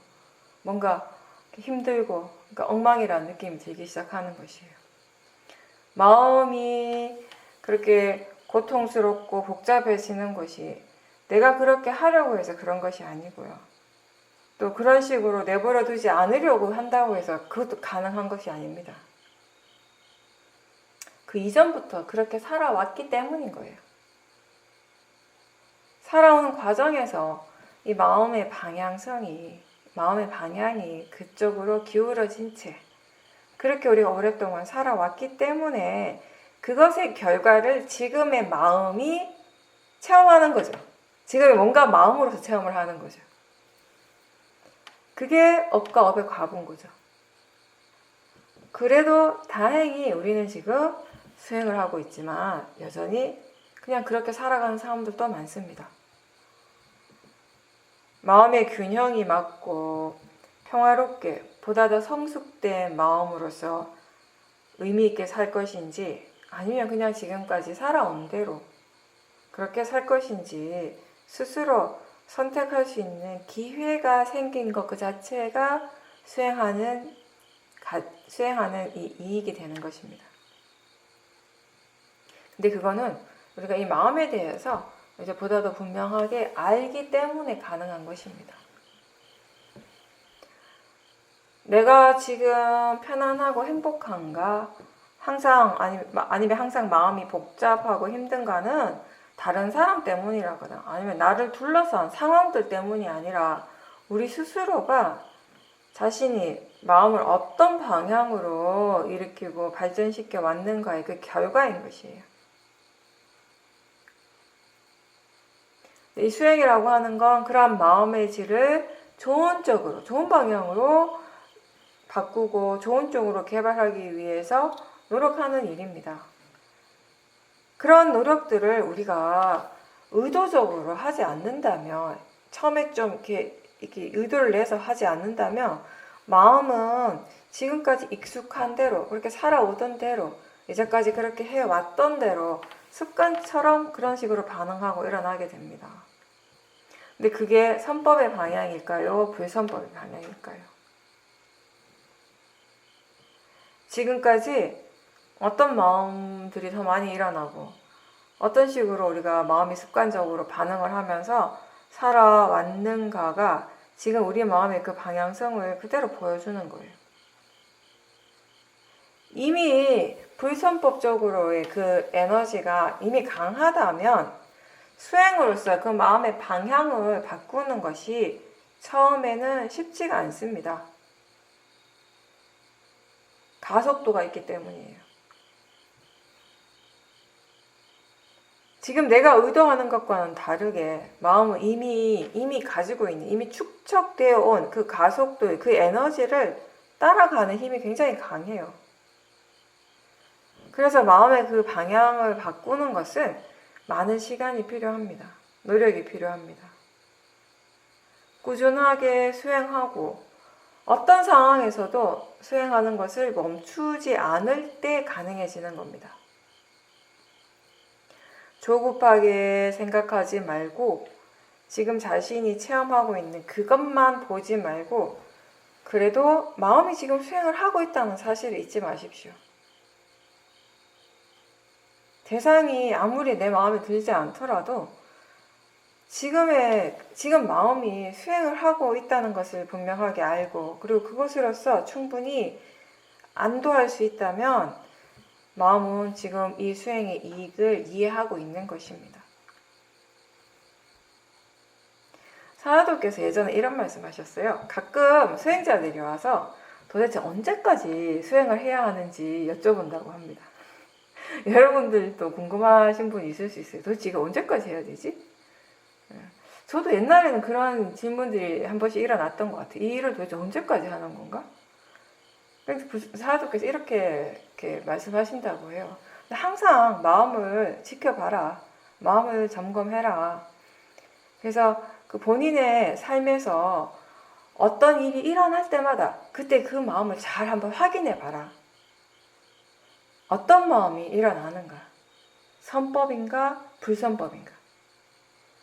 뭔가 힘들고 그러니까 엉망이라는 느낌이 들기 시작하는 것이에요. 마음이 그렇게 고통스럽고 복잡해지는 것이 내가 그렇게 하려고 해서 그런 것이 아니고요. 또 그런 식으로 내버려 두지 않으려고 한다고 해서 그것도 가능한 것이 아닙니다. 그 이전부터 그렇게 살아왔기 때문인 거예요. 살아오는 과정에서 이 마음의 방향이 그쪽으로 기울어진 채 그렇게 우리가 오랫동안 살아왔기 때문에 그것의 결과를 지금의 마음이 체험하는 거죠. 지금의 뭔가 마음으로서 체험을 하는 거죠. 그게 업과 업의 과부인 거죠. 그래도 다행히 우리는 지금 수행을 하고 있지만 여전히 그냥 그렇게 살아가는 사람들도 많습니다. 마음의 균형이 맞고 평화롭게 보다 더 성숙된 마음으로서 의미 있게 살 것인지 아니면 그냥 지금까지 살아온 대로 그렇게 살 것인지 스스로 선택할 수 있는 기회가 생긴 것 그 자체가 수행하는 이 이익이 되는 것입니다. 근데 그거는 우리가 이 마음에 대해서 이제 보다 더 분명하게 알기 때문에 가능한 것입니다. 내가 지금 편안하고 행복한가? 아니면 항상 마음이 복잡하고 힘든가는 다른 사람 때문이라거나 아니면 나를 둘러싼 상황들 때문이 아니라 우리 스스로가 자신이 마음을 어떤 방향으로 일으키고 발전시켜 왔는가의 그 결과인 것이에요. 이 수행이라고 하는 건 그런 마음의 질을 좋은 쪽으로, 좋은 방향으로 바꾸고 좋은 쪽으로 개발하기 위해서 노력하는 일입니다. 그런 노력들을 우리가 의도적으로 하지 않는다면, 처음에 좀 이렇게 의도를 내서 하지 않는다면, 마음은 지금까지 익숙한 대로, 그렇게 살아오던 대로, 이제까지 그렇게 해왔던 대로, 습관처럼 그런 식으로 반응하고 일어나게 됩니다. 근데 그게 선법의 방향일까요? 불선법의 방향일까요? 지금까지 어떤 마음들이 더 많이 일어나고 어떤 식으로 우리가 마음이 습관적으로 반응을 하면서 살아왔는가가 지금 우리 마음의 그 방향성을 그대로 보여주는 거예요. 이미 불선법적으로의 그 에너지가 이미 강하다면 수행으로서 그 마음의 방향을 바꾸는 것이 처음에는 쉽지가 않습니다. 가속도가 있기 때문이에요. 지금 내가 의도하는 것과는 다르게 마음은 이미 가지고 있는, 이미 축적되어 온 그 가속도의 그 에너지를 따라가는 힘이 굉장히 강해요. 그래서 마음의 그 방향을 바꾸는 것은 많은 시간이 필요합니다. 노력이 필요합니다. 꾸준하게 수행하고 어떤 상황에서도 수행하는 것을 멈추지 않을 때 가능해지는 겁니다. 조급하게 생각하지 말고 지금 자신이 체험하고 있는 그것만 보지 말고 그래도 마음이 지금 수행을 하고 있다는 사실을 잊지 마십시오. 대상이 아무리 내 마음에 들지 않더라도 지금 마음이 수행을 하고 있다는 것을 분명하게 알고 그리고 그것으로서 충분히 안도할 수 있다면 마음은 지금 이 수행의 이익을 이해하고 있는 것입니다. 사라도께서 예전에 이런 말씀하셨어요. 가끔 수행자들이 와서 도대체 언제까지 수행을 해야 하는지 여쭤본다고 합니다. 여러분들도 궁금하신 분이 있을 수 있어요. 도대체 이거 언제까지 해야 되지? 저도 옛날에는 그런 질문들이 한 번씩 일어났던 것 같아요. 이 일을 도대체 언제까지 하는 건가? 그래서 사라도께서 이렇게 말씀하신다고 해요. 항상 마음을 지켜봐라. 마음을 점검해라. 그래서 그 본인의 삶에서 어떤 일이 일어날 때마다 그때 그 마음을 잘 한번 확인해 봐라. 어떤 마음이 일어나는가? 선법인가? 불선법인가?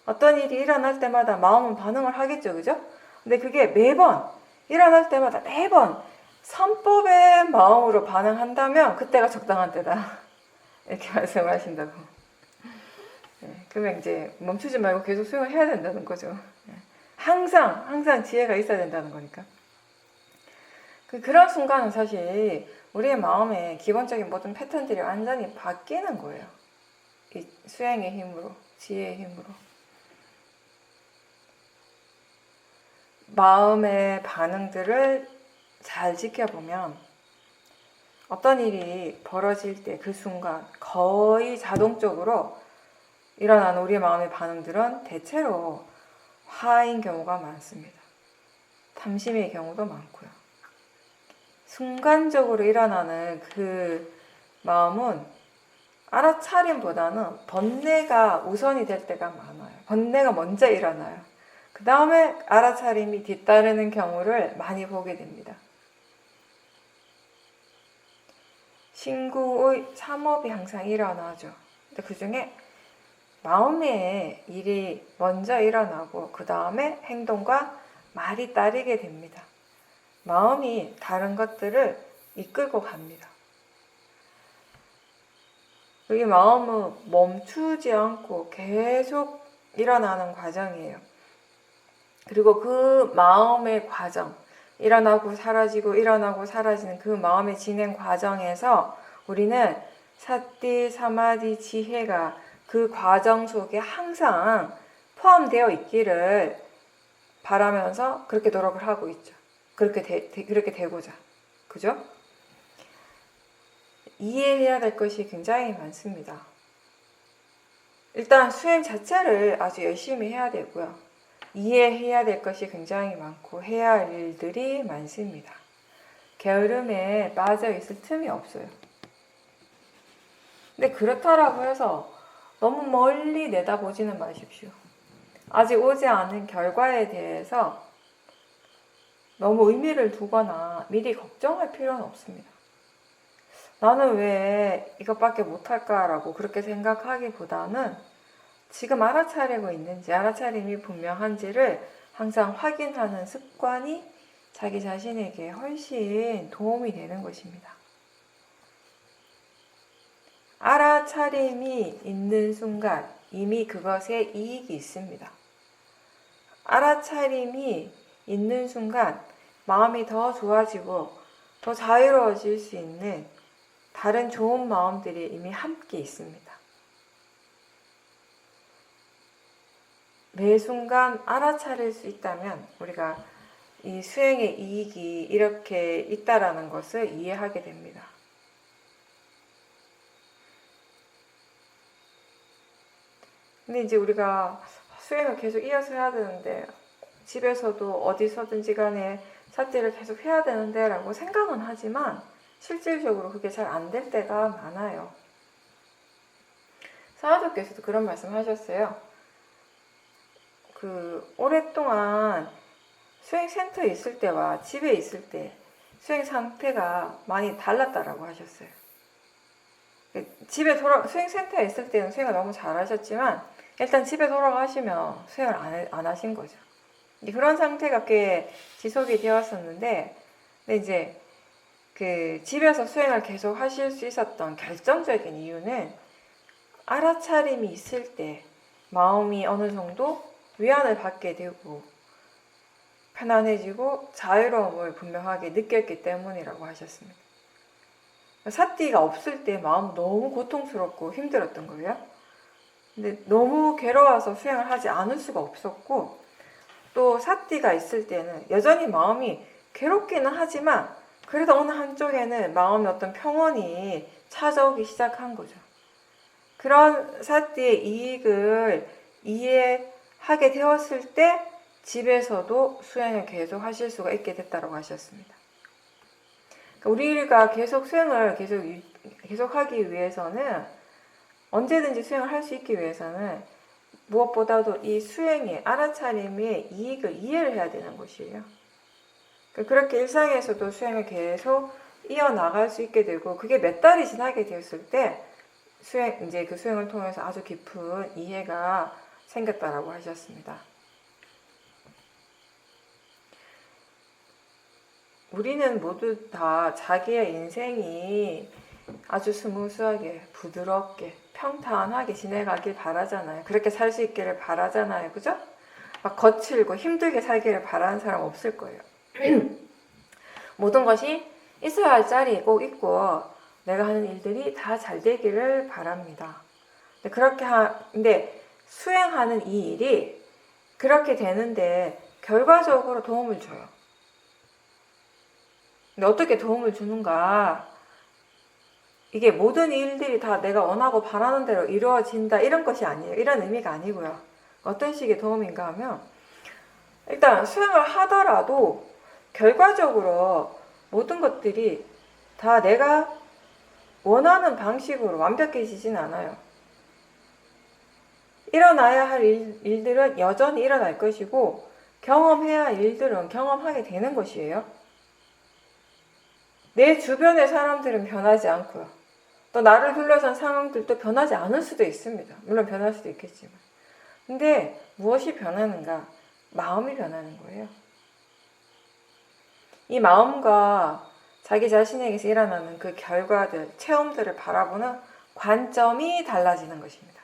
어떤 일이 일어날 때마다 마음은 반응을 하겠죠, 그죠? 근데 그게 매번 일어날 때마다 매번 선법의 마음으로 반응한다면 그때가 적당한 때다. 이렇게 말씀하신다고. 네, 그러면 이제 멈추지 말고 계속 수행을 해야 된다는 거죠. 네, 항상 지혜가 있어야 된다는 거니까. 그런 순간은 사실 우리의 마음의 기본적인 모든 패턴들이 완전히 바뀌는 거예요. 이 수행의 힘으로, 지혜의 힘으로. 마음의 반응들을 잘 지켜보면 어떤 일이 벌어질 때 그 순간 거의 자동적으로 일어나는 우리의 마음의 반응들은 대체로 화인 경우가 많습니다. 탐심의 경우도 많고요. 순간적으로 일어나는 그 마음은 알아차림보다는 번뇌가 우선이 될 때가 많아요. 번뇌가 먼저 일어나요. 그 다음에 알아차림이 뒤따르는 경우를 많이 보게 됩니다. 신구의 삼업이 항상 일어나죠. 근데 그 중에 마음의 일이 먼저 일어나고 그 다음에 행동과 말이 따르게 됩니다. 마음이 다른 것들을 이끌고 갑니다. 이 마음은 멈추지 않고 계속 일어나는 과정이에요. 그리고 그 마음의 과정, 일어나고 사라지고 일어나고 사라지는 그 마음의 진행 과정에서 우리는 사띠, 사마디, 지혜가 그 과정 속에 항상 포함되어 있기를 바라면서 그렇게 노력을 하고 있죠. 그렇게 되고자. 그죠? 이해해야 될 것이 굉장히 많습니다. 일단 수행 자체를 아주 열심히 해야 되고요. 이해해야 될 것이 굉장히 많고 해야 할 일들이 많습니다. 게으름에 빠져 있을 틈이 없어요. 근데 그렇다라고 해서 너무 멀리 내다보지는 마십시오. 아직 오지 않은 결과에 대해서 너무 의미를 두거나 미리 걱정할 필요는 없습니다. 나는 왜 이것밖에 못할까라고 그렇게 생각하기보다는 지금 알아차리고 있는지 알아차림이 분명한지를 항상 확인하는 습관이 자기 자신에게 훨씬 도움이 되는 것입니다. 알아차림이 있는 순간 이미 그것에 이익이 있습니다. 알아차림이 있는 순간 마음이 더 좋아지고 더 자유로워질 수 있는 다른 좋은 마음들이 이미 함께 있습니다. 매 순간 알아차릴 수 있다면 우리가 이 수행의 이익이 이렇게 있다라는 것을 이해하게 됩니다. 근데 이제 우리가 수행을 계속 이어서 해야 되는데 집에서도 어디서든지 간에 사띠를 계속 해야 되는데 라고 생각은 하지만 실질적으로 그게 잘 안 될 때가 많아요. 사라도께서도 그런 말씀 하셨어요. 오랫동안 수행센터에 있을 때와 집에 있을 때 수행 상태가 많이 달랐다라고 하셨어요. 수행센터에 있을 때는 수행을 너무 잘하셨지만 일단 집에 돌아가시면 수행을 안 하신 거죠. 그런 상태가 꽤 지속이 되었었는데, 근데 이제 그 집에서 수행을 계속 하실 수 있었던 결정적인 이유는 알아차림이 있을 때 마음이 어느 정도 위안을 받게 되고 편안해지고 자유로움을 분명하게 느꼈기 때문이라고 하셨습니다. 사띠가 없을 때 마음 너무 고통스럽고 힘들었던 거예요. 근데 너무 괴로워서 수행을 하지 않을 수가 없었고, 또 사띠가 있을 때는 여전히 마음이 괴롭기는 하지만 그래도 어느 한쪽에는 마음의 어떤 평온이 찾아오기 시작한 거죠. 그런 사띠의 이익을 이해하게 되었을 때 집에서도 수행을 계속 하실 수가 있게 됐다고 하셨습니다. 우리가 계속 수행을 계속 하기 위해서는, 언제든지 수행을 할 수 있기 위해서는 무엇보다도 이 수행의 알아차림의 이익을 이해를 해야 되는 것이에요. 그렇게 일상에서도 수행을 계속 이어나갈 수 있게 되고, 그게 몇 달이 지나게 되었을 때 이제 그 수행을 통해서 아주 깊은 이해가 생겼다라고 하셨습니다. 우리는 모두 다 자기의 인생이 아주 스무스하게, 부드럽게, 평탄하게 지내가길 바라잖아요. 그렇게 살 수 있기를 바라잖아요. 그죠? 막 거칠고 힘들게 살기를 바라는 사람 없을 거예요. 모든 것이 있어야 할 자리에 꼭 있고 내가 하는 일들이 다 잘 되기를 바랍니다. 근데 수행하는 이 일이 그렇게 되는데 결과적으로 도움을 줘요. 근데 어떻게 도움을 주는가? 이게 모든 일들이 다 내가 원하고 바라는 대로 이루어진다 이런 것이 아니에요. 이런 의미가 아니고요. 어떤 식의 도움인가 하면, 일단 수행을 하더라도 결과적으로 모든 것들이 다 내가 원하는 방식으로 완벽해지진 않아요. 일어나야 할 일들은 여전히 일어날 것이고, 경험해야 할 일들은 경험하게 되는 것이에요. 내 주변의 사람들은 변하지 않고요. 또 나를 둘러싼 상황들도 변하지 않을 수도 있습니다. 물론 변할 수도 있겠지만. 근데 무엇이 변하는가? 마음이 변하는 거예요. 이 마음과 자기 자신에게서 일어나는 그 결과들, 체험들을 바라보는 관점이 달라지는 것입니다.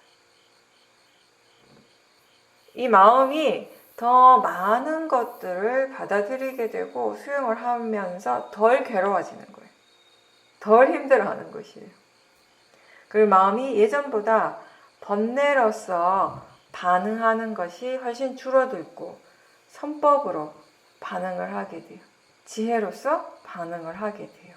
이 마음이 더 많은 것들을 받아들이게 되고 수용을 하면서 덜 괴로워지는 거예요. 덜 힘들어하는 것이에요. 그 마음이 예전보다 번뇌로서 반응하는 것이 훨씬 줄어들고 선법으로 반응을 하게 돼요. 지혜로서 반응을 하게 돼요.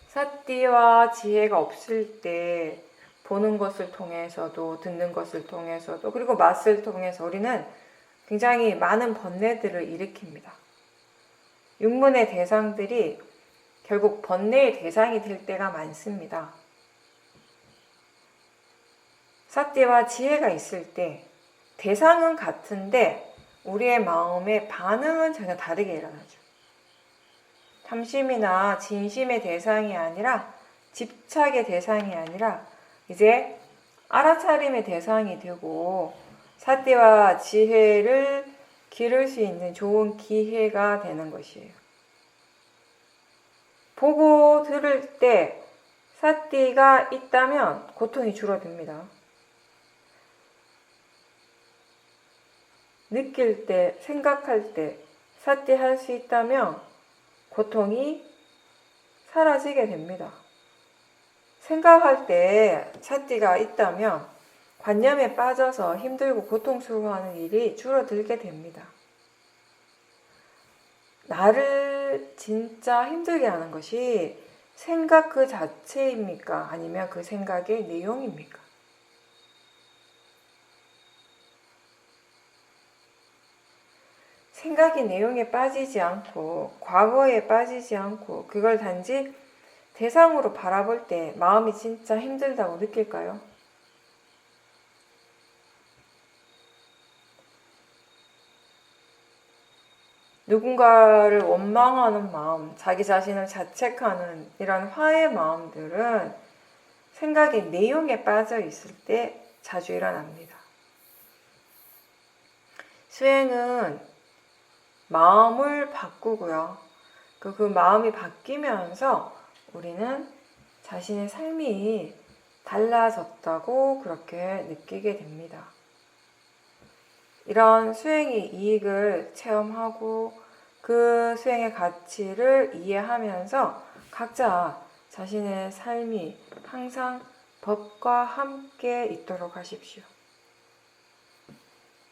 사띠와 지혜가 없을 때 보는 것을 통해서도 듣는 것을 통해서도 그리고 맛을 통해서 우리는 굉장히 많은 번뇌들을 일으킵니다. 육문의 대상들이 결국 번뇌의 대상이 될 때가 많습니다. 사띠와 지혜가 있을 때 대상은 같은데 우리의 마음의 반응은 전혀 다르게 일어나죠. 탐심이나 진심의 대상이 아니라, 집착의 대상이 아니라 이제 알아차림의 대상이 되고 사띠와 지혜를 기를 수 있는 좋은 기회가 되는 것이에요. 보고 들을 때 사띠가 있다면 고통이 줄어듭니다. 느낄 때, 생각할 때 사띠 할 수 있다면 고통이 사라지게 됩니다. 생각할 때 사띠가 있다면 관념에 빠져서 힘들고 고통스러워하는 일이 줄어들게 됩니다. 나를 진짜 힘들게 하는 것이 생각 그 자체입니까? 아니면 그 생각의 내용입니까? 생각의 내용에 빠지지 않고 과거에 빠지지 않고 그걸 단지 대상으로 바라볼 때 마음이 진짜 힘들다고 느낄까요? 누군가를 원망하는 마음, 자기 자신을 자책하는 이런 화의 마음들은 생각의 내용에 빠져 있을 때 자주 일어납니다. 수행은 마음을 바꾸고요. 그 마음이 바뀌면서 우리는 자신의 삶이 달라졌다고 그렇게 느끼게 됩니다. 이런 수행의 이익을 체험하고 그 수행의 가치를 이해하면서 각자 자신의 삶이 항상 법과 함께 있도록 하십시오.